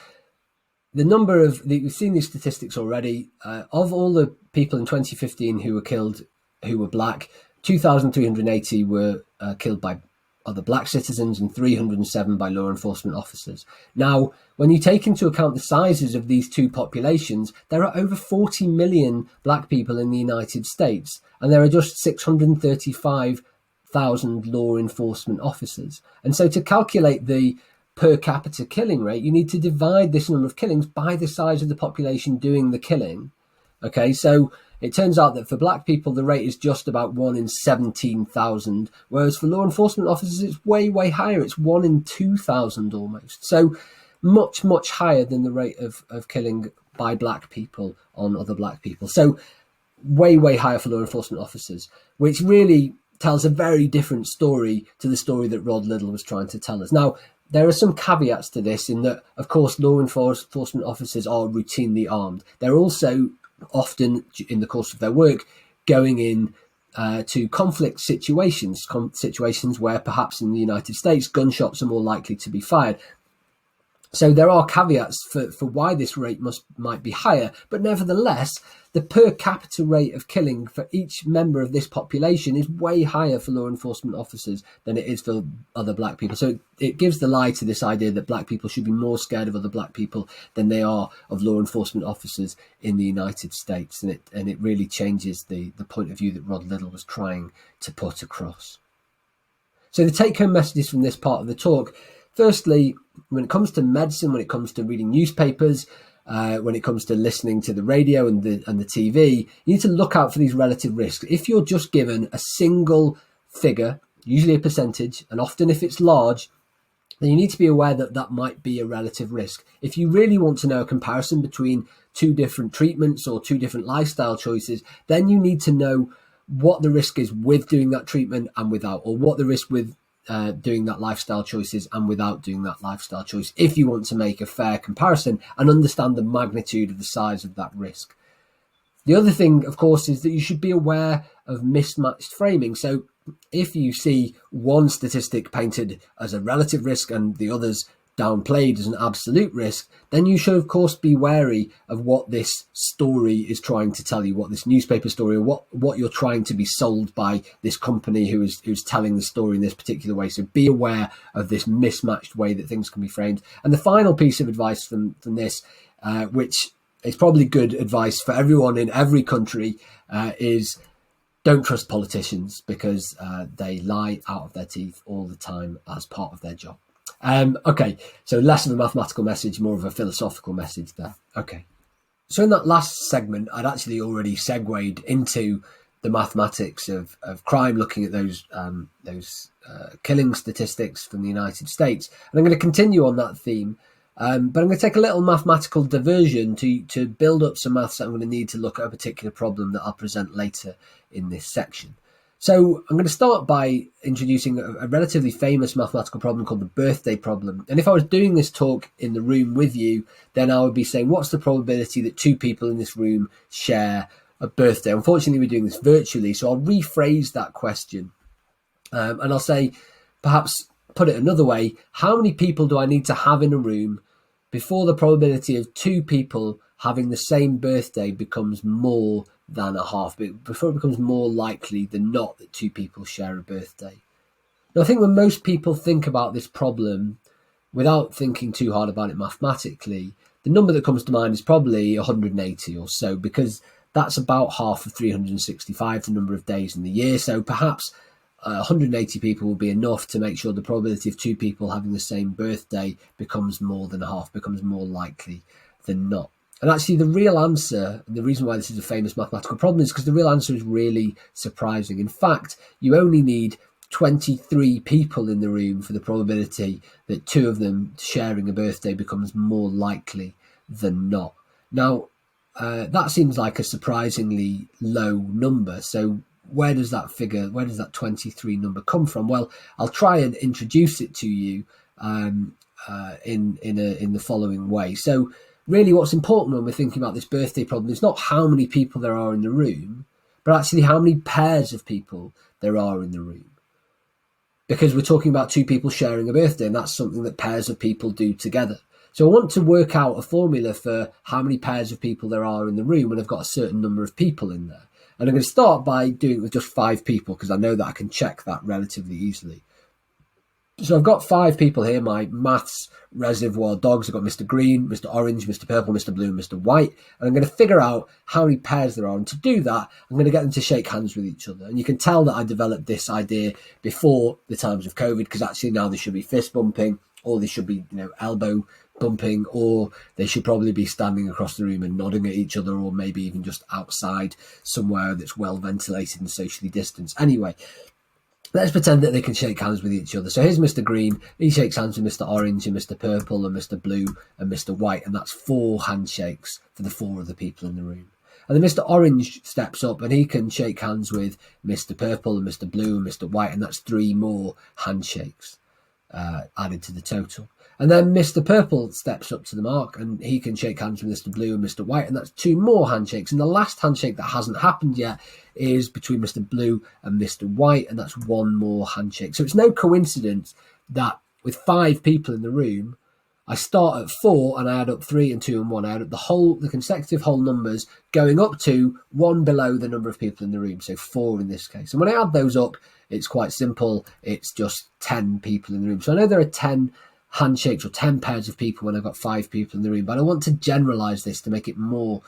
the number of, we've seen these statistics already, of all the people in 2015 who were killed who were black, 2,380 were killed by other black citizens and 307 by law enforcement officers. Now, when you take into account the sizes of these 2 populations, there are over 40 million black people in the United States, and there are just 635,000 law enforcement officers. And so to calculate the per capita killing rate, you need to divide this number of killings by the size of the population doing the killing. Okay, so it turns out that for black people, the rate is just about 1 in 17,000, whereas for law enforcement officers, it's way, way higher. It's 1 in 2,000 almost. So much, much higher than the rate of killing by black people on other black people. So way, way higher for law enforcement officers, which really tells a very different story to the story that Rod Liddell was trying to tell us. Now, there are some caveats to this in that, of course, law enforcement officers are routinely armed. They're also often in the course of their work, going in to conflict situations where perhaps in the United States gunshots are more likely to be fired. So there are caveats for why this rate might be higher, but nevertheless, the per capita rate of killing for each member of this population is way higher for law enforcement officers than it is for other black people. So it gives the lie to this idea that black people should be more scared of other black people than they are of law enforcement officers in the United States. And it really changes the point of view that Rod Liddle was trying to put across. So the take-home messages from this part of the talk: firstly, when it comes to medicine, when it comes to reading newspapers, when it comes to listening to the radio and the TV, you need to look out for these relative risks. If you're just given a single figure, usually a percentage, and often if it's large, then you need to be aware that that might be a relative risk. If you really want to know a comparison between two different treatments or two different lifestyle choices, then you need to know what the risk is with doing that treatment and without, or what the risk with doing that lifestyle choices and without doing that lifestyle choice, if you want to make a fair comparison and understand the magnitude of the size of that risk. The other thing, of course, is that you should be aware of mismatched framing. So if you see one statistic painted as a relative risk and the others downplayed as an absolute risk, then you should, of course, be wary of what this story is trying to tell you, what this newspaper story, or what you're trying to be sold by this company who's telling the story in this particular way. So be aware of this mismatched way that things can be framed. And the final piece of advice from this, which is probably good advice for everyone in every country, is don't trust politicians, because they lie out of their teeth all the time as part of their job. Okay, so less of a mathematical message, more of a philosophical message there. Okay, so in that last segment, I'd actually already segued into the mathematics of crime, looking at those killing statistics from the United States. And I'm going to continue on that theme, but I'm going to take a little mathematical diversion to build up some maths that I'm going to need to look at a particular problem that I'll present later in this section. So I'm going to start by introducing a relatively famous mathematical problem called the birthday problem. And if I was doing this talk in the room with you, then I would be saying, what's the probability that two people in this room share a birthday? Unfortunately, we're doing this virtually, so I'll rephrase that question. And I'll say, perhaps put it another way, how many people do I need to have in a room before the probability of two people having the same birthday becomes more than a half, before it becomes more likely than not that two people share a birthday? Now, I think when most people think about this problem without thinking too hard about it mathematically, the number that comes to mind is probably 180 or so, because that's about half of 365, the number of days in the year. So perhaps 180 people will be enough to make sure the probability of two people having the same birthday becomes more than a half, becomes more likely than not. And actually the real answer, and the reason why this is a famous mathematical problem, is because the real answer is really surprising. In fact, you only need 23 people in the room for the probability that two of them sharing a birthday becomes more likely than not. Now, that seems like a surprisingly low number. So where does that 23 number come from? Well, I'll try and introduce it to you in the following way. So really what's important when we're thinking about this birthday problem is not how many people there are in the room, but actually how many pairs of people there are in the room. Because we're talking about two people sharing a birthday, and that's something that pairs of people do together. So I want to work out a formula for how many pairs of people there are in the room when I've got a certain number of people in there. And I'm going to start by doing it with just 5 people, because I know that I can check that relatively easily. So I've got 5 people here, my maths reservoir dogs. I've got Mr. Green, Mr. Orange, Mr. Purple, Mr. Blue, and Mr. White. And I'm going to figure out how many pairs there are. And to do that, I'm going to get them to shake hands with each other. And you can tell that I developed this idea before the times of COVID, because actually now they should be fist bumping, or they should be, elbow bumping, or they should probably be standing across the room and nodding at each other, or maybe even just outside somewhere that's well ventilated and socially distanced. Anyway, let's pretend that they can shake hands with each other. So here's Mr. Green. He shakes hands with Mr. Orange and Mr. Purple and Mr. Blue and Mr. White. And that's 4 handshakes for the 4 other people in the room. And then Mr. Orange steps up and he can shake hands with Mr. Purple and Mr. Blue and Mr. White. And that's 3 more handshakes added to the total. And then Mr. Purple steps up to the mark and he can shake hands with Mr. Blue and Mr. White, and that's 2 more handshakes. And the last handshake that hasn't happened yet is between Mr. Blue and Mr. White, and that's 1 more handshake. So it's no coincidence that with 5 people in the room, I start at 4 and I add up 3 and 2 and 1. I add up the consecutive whole numbers going up to 1 below the number of people in the room, so 4 in this case. And when I add those up, it's quite simple. It's just 10 people in the room. So I know there are 10 handshakes or 10 pairs of people when I've got 5 people in the room, but I want to generalize this to make it more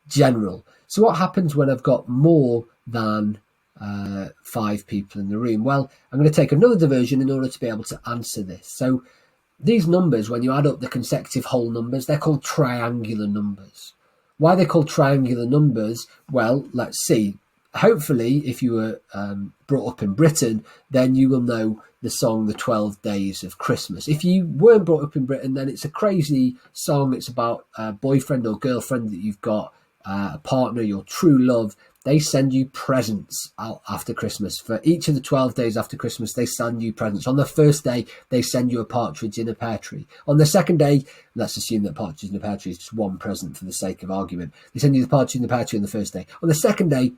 general. So what happens when I've got more than 5 people in the room? Well, I'm going to take another diversion in order to be able to answer this. So these numbers, when you add up the consecutive whole numbers, they're called triangular numbers. Why are they called triangular numbers? Well, let's see. Hopefully, if you were brought up in Britain, then you will know the song The 12 Days of Christmas. If you weren't brought up in Britain, then it's a crazy song. It's about a boyfriend or girlfriend that you've got, a partner, your true love. They send you presents out after Christmas. For each of the 12 days after Christmas, they send you presents. On the first day, they send you a partridge in a pear tree. On the second day, let's assume that partridge in a pear tree is just one present for the sake of argument. They send you the partridge in the pear tree on the first day. On the second day,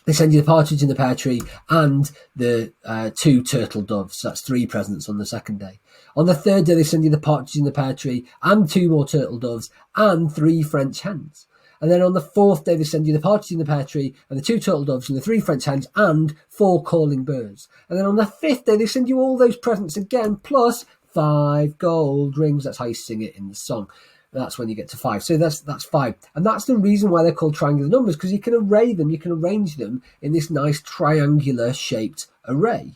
they send you the partridge in the pear tree and the 2 turtle doves. That's 3 presents on the second day. On the third day, they send you the partridge in the pear tree and 2 more turtle doves and 3 French hens. And then on the 4th day, they send you the partridge in the pear tree and the 2 turtle doves and the 3 French hens and 4 calling birds. And then on the 5th day, they send you all those presents again, plus 5 gold rings. That's how you sing it in the song. That's when you get to 5. So that's 5. And that's the reason why they're called triangular numbers, because you can array them, you can arrange them in this nice triangular shaped array.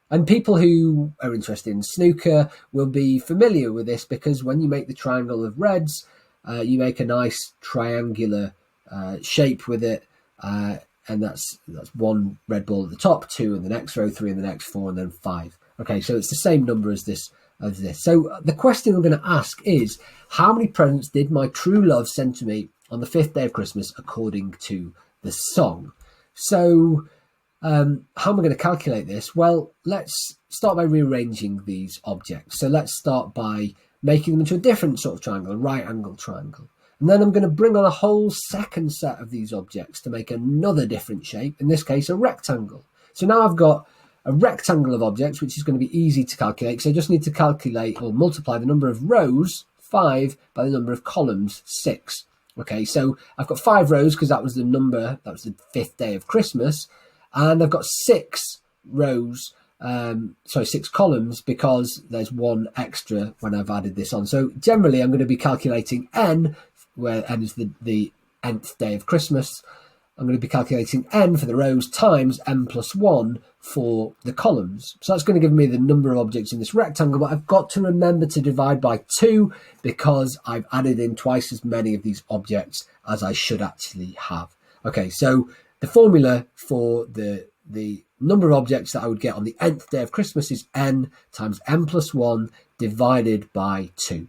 And people who are interested in snooker will be familiar with this, because when you make the triangle of reds, you make a nice triangular shape with it. And that's 1 red ball at the top, 2 in the next row, 3 in the next, 4, and then 5. Okay, so it's the same number as this. So the question I'm going to ask is, how many presents did my true love send to me on the 5th day of Christmas according to the song? So how am I going to calculate this? Well, let's start by rearranging these objects. So let's start by making them into a different sort of triangle, a right angle triangle. And then I'm going to bring on a whole second set of these objects to make another different shape, in this case a rectangle. So now I've got a rectangle of objects, which is going to be easy to calculate. So I just need to calculate or multiply the number of rows, 5, by the number of columns, 6. Okay, so I've got 5 rows because that was the number, that was the 5th day of Christmas. And I've got 6 rows, 6 columns, because there's 1 extra when I've added this on. So generally I'm going to be calculating n, where n is the nth day of Christmas. I'm going to be calculating n for the rows times n plus 1 for the columns. So that's going to give me the number of objects in this rectangle, but I've got to remember to divide by 2 because I've added in twice as many of these objects as I should actually have. Okay, so the formula for the number of objects that I would get on the nth day of Christmas is n times n plus 1 divided by 2.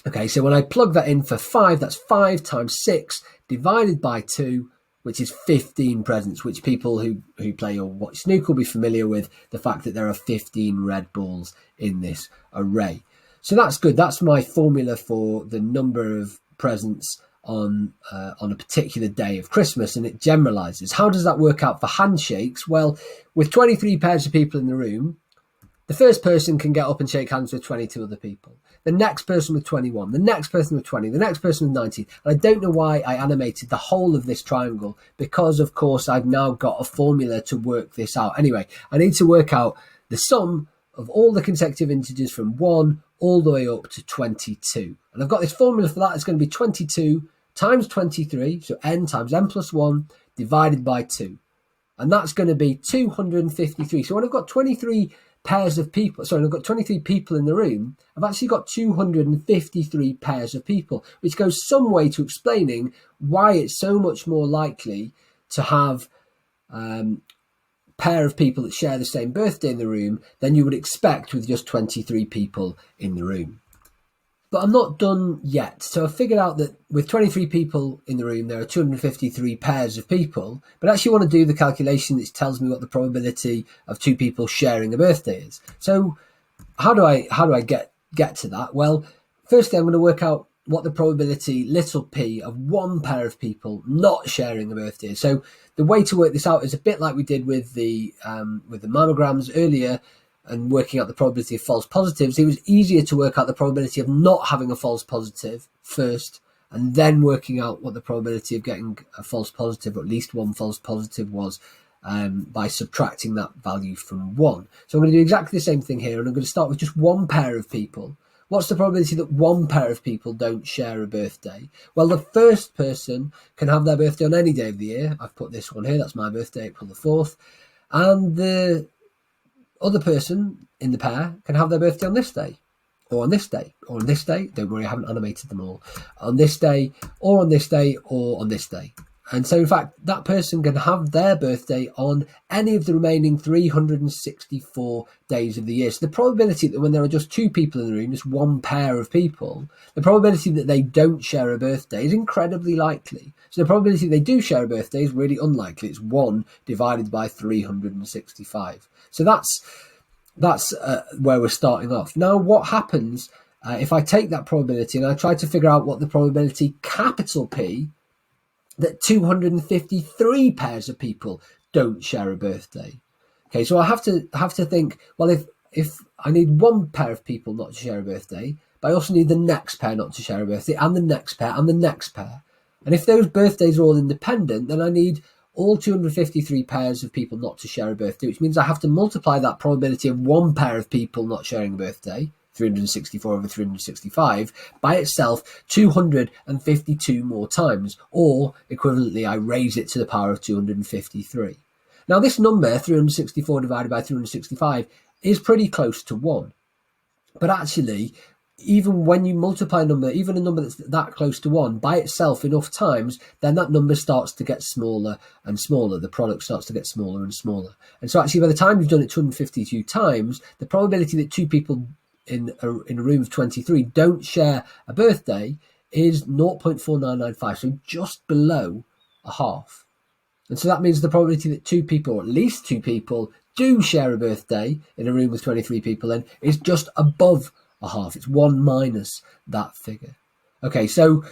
Okay, so when I plug that in for 5, that's 5 times 6 divided by 2, which is 15 presents, which people who play or watch snooker will be familiar with, the fact that there are 15 red balls in this array. So that's good. That's my formula for the number of presents on a particular day of Christmas, and it generalizes. How does that work out for handshakes? Well, with 23 pairs of people in the room, the first person can get up and shake hands with 22 other people. The next person with 21, the next person with 20, the next person with 19. And I don't know why I animated the whole of this triangle, because of course I've now got a formula to work this out. Anyway, I need to work out the sum of all the consecutive integers from 1 all the way up to 22. And I've got this formula for that. It's going to be 22 times 23, so n times n plus 1 divided by 2. And that's going to be 253. So when I've got 23 pairs of people, I've got 23 people in the room, I've actually got 253 pairs of people, which goes some way to explaining why it's so much more likely to have pair of people that share the same birthday in the room than you would expect with just 23 people in the room. But I'm not done yet. So I figured out that with 23 people in the room, there are 253 pairs of people. But I actually want to do the calculation that tells me what the probability of 2 people sharing a birthday is. So how do I get get to that? Well, firstly, I'm going to work out what the probability, little p, of one pair of people not sharing a birthday is. So the way to work this out is a bit like we did with the mammograms earlier and working out the probability of false positives. It was easier to work out the probability of not having a false positive first, and then working out what the probability of getting a false positive, or at least one false positive, was by subtracting that value from 1. So I'm going to do exactly the same thing here, and I'm going to start with just one pair of people. What's the probability that one pair of people don't share a birthday? Well, the first person can have their birthday on any day of the year. I've put this one here. That's my birthday, April the 4th. And the other person in the pair can have their birthday on this day, or on this day, or on this day. Don't worry, I haven't animated them all. On this day, or on this day, or on this day. And so, in fact, that person can have their birthday on any of the remaining 364 days of the year. So the probability that when there are just two people in the room, just one pair of people, the probability that they don't share a birthday is incredibly likely. So the probability they do share a birthday is really unlikely. It's 1 divided by 365. So that's where we're starting off. Now, what happens if I take that probability and I try to figure out what the probability, capital P, that 253 pairs of people don't share a birthday? Okay, so I have to think, well, if I need one pair of people not to share a birthday, but I also need the next pair not to share a birthday, and the next pair, and the next pair. And if those birthdays are all independent, then I need all 253 pairs of people not to share a birthday, which means I have to multiply that probability of one pair of people not sharing a birthday, 364 over 365, by itself 252 more times, or equivalently, I raise it to the power of 253. Now, this number, 364 divided by 365, is pretty close to 1. But actually, even when you multiply a number, even a number that's that close to 1, by itself enough times, then that number starts to get smaller and smaller. The product starts to get smaller and smaller. And so actually, by the time you've done it 252 times, the probability that two people in a room of 23 don't share a birthday is 0.4995, so just below a half. And so that means the probability that two people, or at least two people, do share a birthday in a room with 23 people in is just above a half. It's 1 minus that figure. Okay, so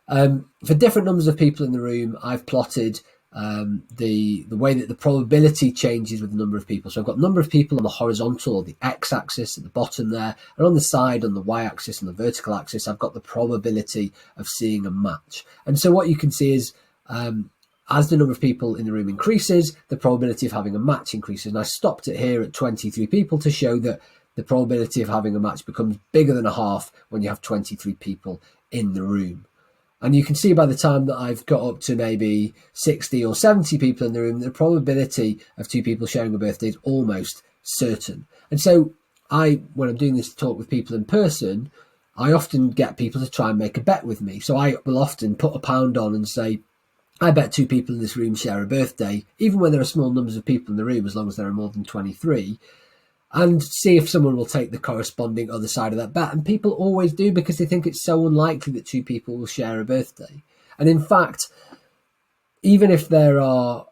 for different numbers of people in the room, I've plotted the way that the probability changes with the number of people. So I've got number of people on the horizontal, or the x-axis at the bottom there, and on the side, on the y-axis and the vertical axis, I've got the probability of seeing a match. And so what you can see is as the number of people in the room increases, the probability of having a match increases. And I stopped it here at 23 people to show that the probability of having a match becomes bigger than a half when you have 23 people in the room. And you can see by the time that I've got up to maybe 60 or 70 people in the room, the probability of two people sharing a birthday is almost certain. And so when I'm doing this talk with people in person, I often get people to try and make a bet with me. So I will often put £1 on and say, I bet two people in this room share a birthday, even when there are small numbers of people in the room, as long as there are more than 23. And see if someone will take the corresponding other side of that bet. And people always do, because they think it's so unlikely that two people will share a birthday. And in fact, even if there are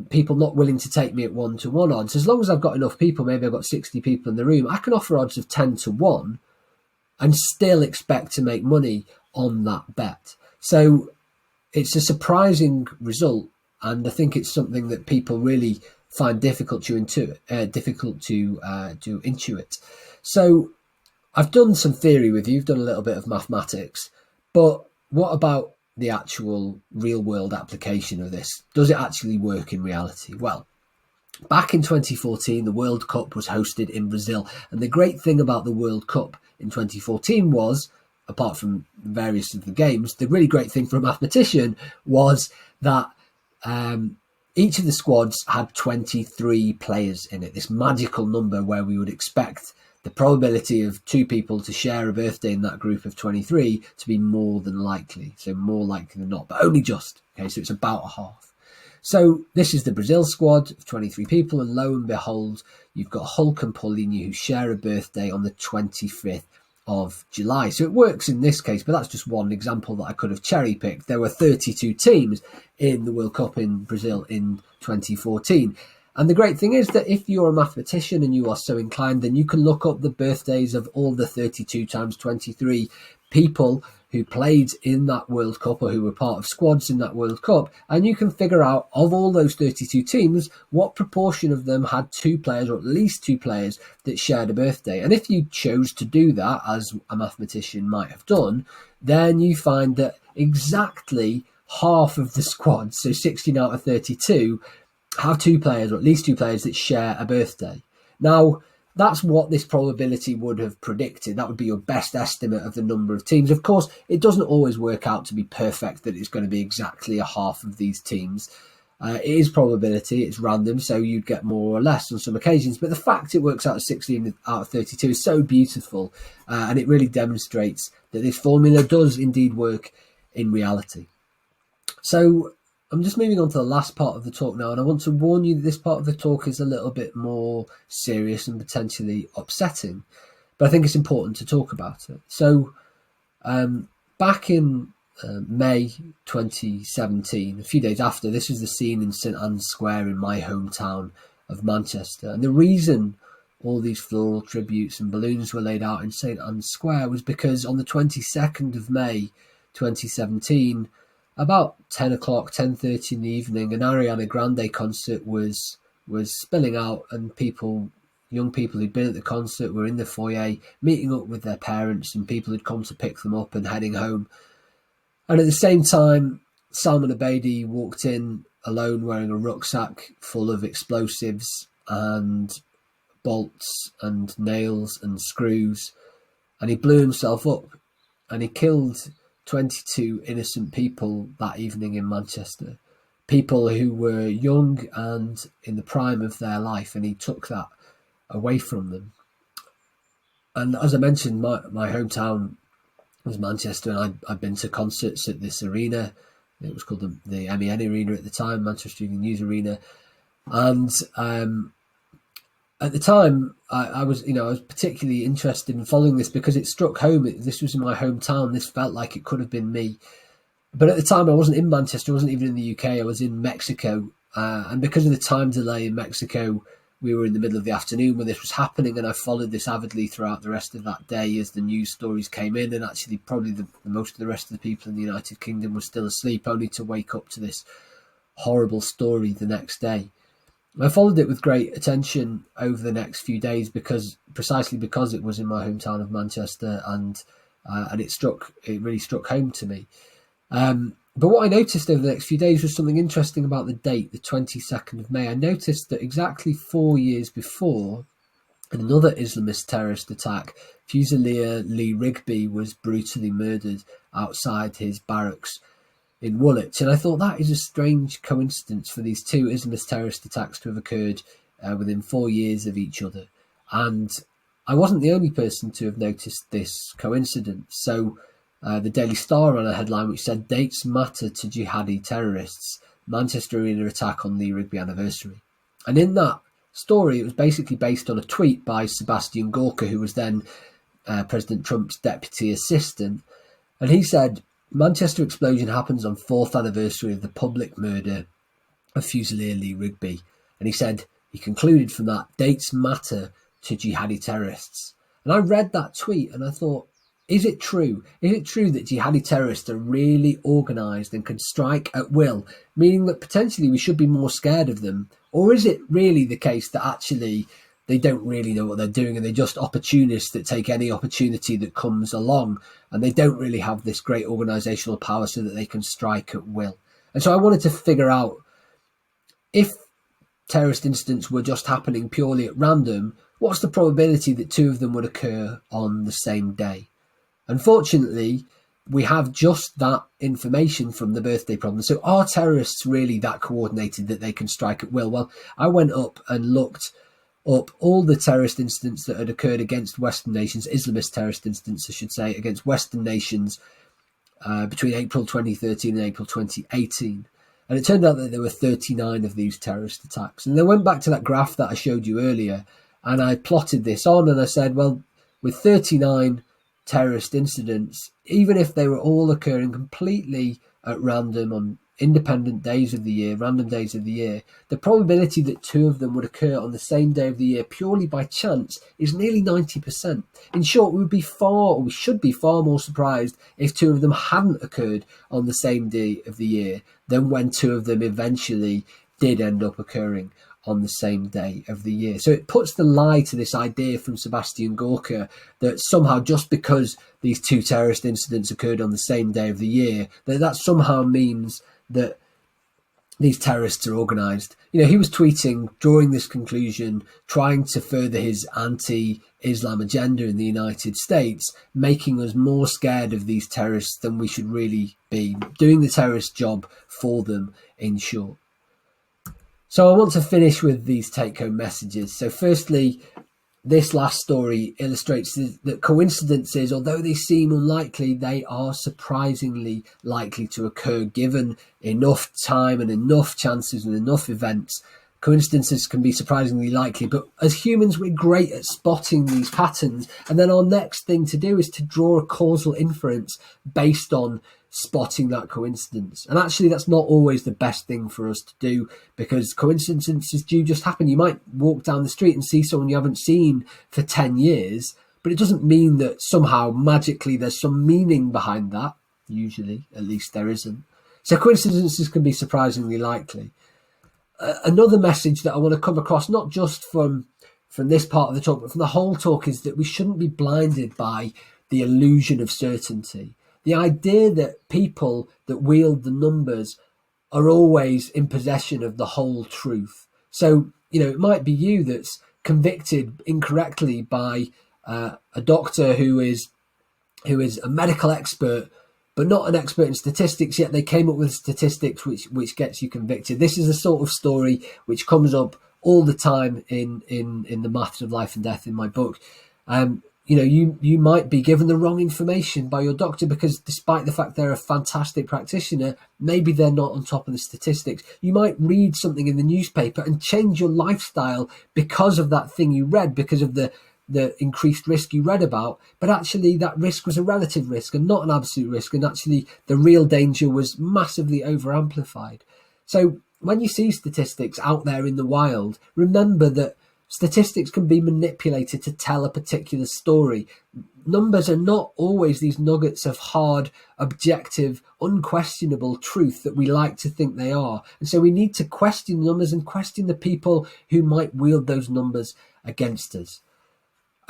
people not willing to take me at 1-to-1 odds, as long as I've got enough people, maybe I've got 60 people in the room, I can offer odds of 10-to-1 and still expect to make money on that bet. So it's a surprising result, and I think it's something that people really find difficult to intuit. So I've done some theory with you, I've done a little bit of mathematics, but what about the actual real world application of this? Does it actually work in reality? Well, back in 2014, the World Cup was hosted in Brazil. And the great thing about the World Cup in 2014 was, apart from various of the games, the really great thing for a mathematician was that each of the squads had 23 players in it, this magical number where we would expect the probability of two people to share a birthday in that group of 23 to be more than likely. So more likely than not, but only just. Okay, so it's about a half. So this is the Brazil squad of 23 people, and lo and behold, you've got Hulk and Paulinho who share a birthday on the 25th of July. So it works in this case, but that's just one example that I could have cherry picked. There were 32 teams in the World Cup in Brazil in 2014. And the great thing is that if you're a mathematician and you are so inclined, then you can look up the birthdays of all the 32 times 23 people who played in that World Cup or who were part of squads in that World Cup, and you can figure out, of all those 32 teams, what proportion of them had two players, or at least two players, that shared a birthday. And if you chose to do that, as a mathematician might have done, then you find that exactly half of the squad, so 16 out of 32, have two players, or at least two players, that share a birthday. Now, that's what this probability would have predicted. That would be your best estimate of the number of teams. Of course, it doesn't always work out to be perfect, that it's going to be exactly a half of these teams. It is probability, it's random, so you'd get more or less on some occasions. But the fact it works out at 16 out of 32 is so beautiful, and it really demonstrates that this formula does indeed work in reality. So I'm just moving on to the last part of the talk now, and I want to warn you that this part of the talk is a little bit more serious and potentially upsetting, but I think it's important to talk about it. So back in May 2017, a few days after, this was the scene in St Anne's Square in my hometown of Manchester. And the reason all these floral tributes and balloons were laid out in St Anne's Square was because on the 22nd of May 2017, about 10 o'clock, 10:30 in the evening, an Ariana Grande concert was spilling out, and young people who'd been at the concert were in the foyer meeting up with their parents, and people had come to pick them up and heading home. And at the same time, Salman Abedi walked in alone wearing a rucksack full of explosives and bolts and nails and screws, and he blew himself up, and he killed 22 innocent people that evening in Manchester, people who were young and in the prime of their life, and he took that away from them. And as I mentioned, my hometown was Manchester, and I'd been to concerts at this arena. It was called the MEN Arena at the time, Manchester Evening News Arena. And at the time, I was particularly interested in following this because it struck home. This was in my hometown. This felt like it could have been me. But at the time, I wasn't in Manchester. I wasn't even in the UK. I was in Mexico. And because of the time delay in Mexico, we were in the middle of the afternoon when this was happening. And I followed this avidly throughout the rest of that day as the news stories came in. And actually, probably the most of the rest of the people in the United Kingdom were still asleep, only to wake up to this horrible story the next day. I followed it with great attention over the next few days precisely because it was in my hometown of Manchester, and it really struck home to me. But what I noticed over the next few days was something interesting about the date, the 22nd of May. I noticed that exactly 4 years before, in another Islamist terrorist attack, Fusilier Lee Rigby was brutally murdered outside his barracks in Woolwich. And I thought that is a strange coincidence for these two Islamist terrorist attacks to have occurred within 4 years of each other. And I wasn't the only person to have noticed this coincidence. So the Daily Star ran a headline which said, "Dates matter to jihadi terrorists, Manchester Arena attack on Lee Rigby anniversary." And in that story, it was basically based on a tweet by Sebastian Gorka, who was then President Trump's deputy assistant. And he said, "Manchester explosion happens on 4th anniversary of the public murder of Fusilier Lee Rigby." And he said, he concluded from that, "Dates matter to jihadi terrorists." And I read that tweet and I thought, is it true? Is it true that jihadi terrorists are really organised and can strike at will, meaning that potentially we should be more scared of them? Or is it really the case that actually they don't really know what they're doing and they're just opportunists that take any opportunity that comes along, and they don't really have this great organisational power so that they can strike at will? And so I wanted to figure out, if terrorist incidents were just happening purely at random, what's the probability that two of them would occur on the same day? Unfortunately, we have just that information from the birthday problem. So are terrorists really that coordinated that they can strike at will? Well, I went up and looked up all the terrorist incidents that had occurred against Western nations, Islamist terrorist incidents, I should say, against Western nations between April 2013 and April 2018. And it turned out that there were 39 of these terrorist attacks. And I went back to that graph that I showed you earlier, and I plotted this on, and I said, well, with 39 terrorist incidents, even if they were all occurring completely at random on independent days of the year, random days of the year, the probability that two of them would occur on the same day of the year purely by chance is nearly 90%. In short, we should be far more surprised if two of them hadn't occurred on the same day of the year than when two of them eventually did end up occurring on the same day of the year. So it puts the lie to this idea from Sebastian Gorka that somehow just because these two terrorist incidents occurred on the same day of the year, that somehow means that these terrorists are organised. He was tweeting during this conclusion, trying to further his anti-Islam agenda in the United States, making us more scared of these terrorists than we should really be, doing the terrorist job for them, in short. So I want to finish with these take-home messages. So firstly, this last story illustrates that coincidences, although they seem unlikely, they are surprisingly likely to occur given enough time and enough chances and enough events. Coincidences can be surprisingly likely, but as humans, we're great at spotting these patterns. And then our next thing to do is to draw a causal inference based on spotting that coincidence. And actually, that's not always the best thing for us to do, because coincidences do just happen. You might walk down the street and see someone you haven't seen for 10 years, but it doesn't mean that somehow magically there's some meaning behind that. Usually, at least there isn't. So coincidences can be surprisingly likely. Another message that I want to come across, not just from this part of the talk, but from the whole talk, is that we shouldn't be blinded by the illusion of certainty. The idea that people that wield the numbers are always in possession of the whole truth. So, it might be you that's convicted incorrectly by a doctor who is a medical expert, but not an expert in statistics, yet they came up with statistics which gets you convicted. This is a sort of story which comes up all the time in the Maths of Life and Death in my book. You might be given the wrong information by your doctor because despite the fact they're a fantastic practitioner, maybe they're not on top of the statistics. You might read something in the newspaper and change your lifestyle because of that thing you read, because of the increased risk you read about, but actually that risk was a relative risk and not an absolute risk, and actually the real danger was massively over amplified. So when you see statistics out there in the wild, remember that statistics can be manipulated to tell a particular story. Numbers are not always these nuggets of hard, objective, unquestionable truth that we like to think they are. And so we need to question numbers and question the people who might wield those numbers against us.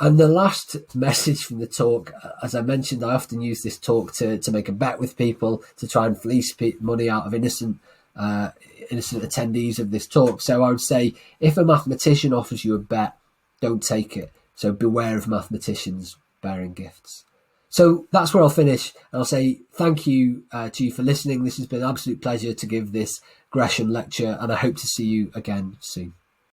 And the last message from the talk, as I mentioned, I often use this talk to make a bet with people, to try and fleece money out of innocent attendees of this talk. So I would say, if a mathematician offers you a bet, don't take it. So beware of mathematicians bearing gifts. So that's where I'll finish. And I'll say thank you to you for listening. This has been an absolute pleasure to give this Gresham lecture, and I hope to see you again soon.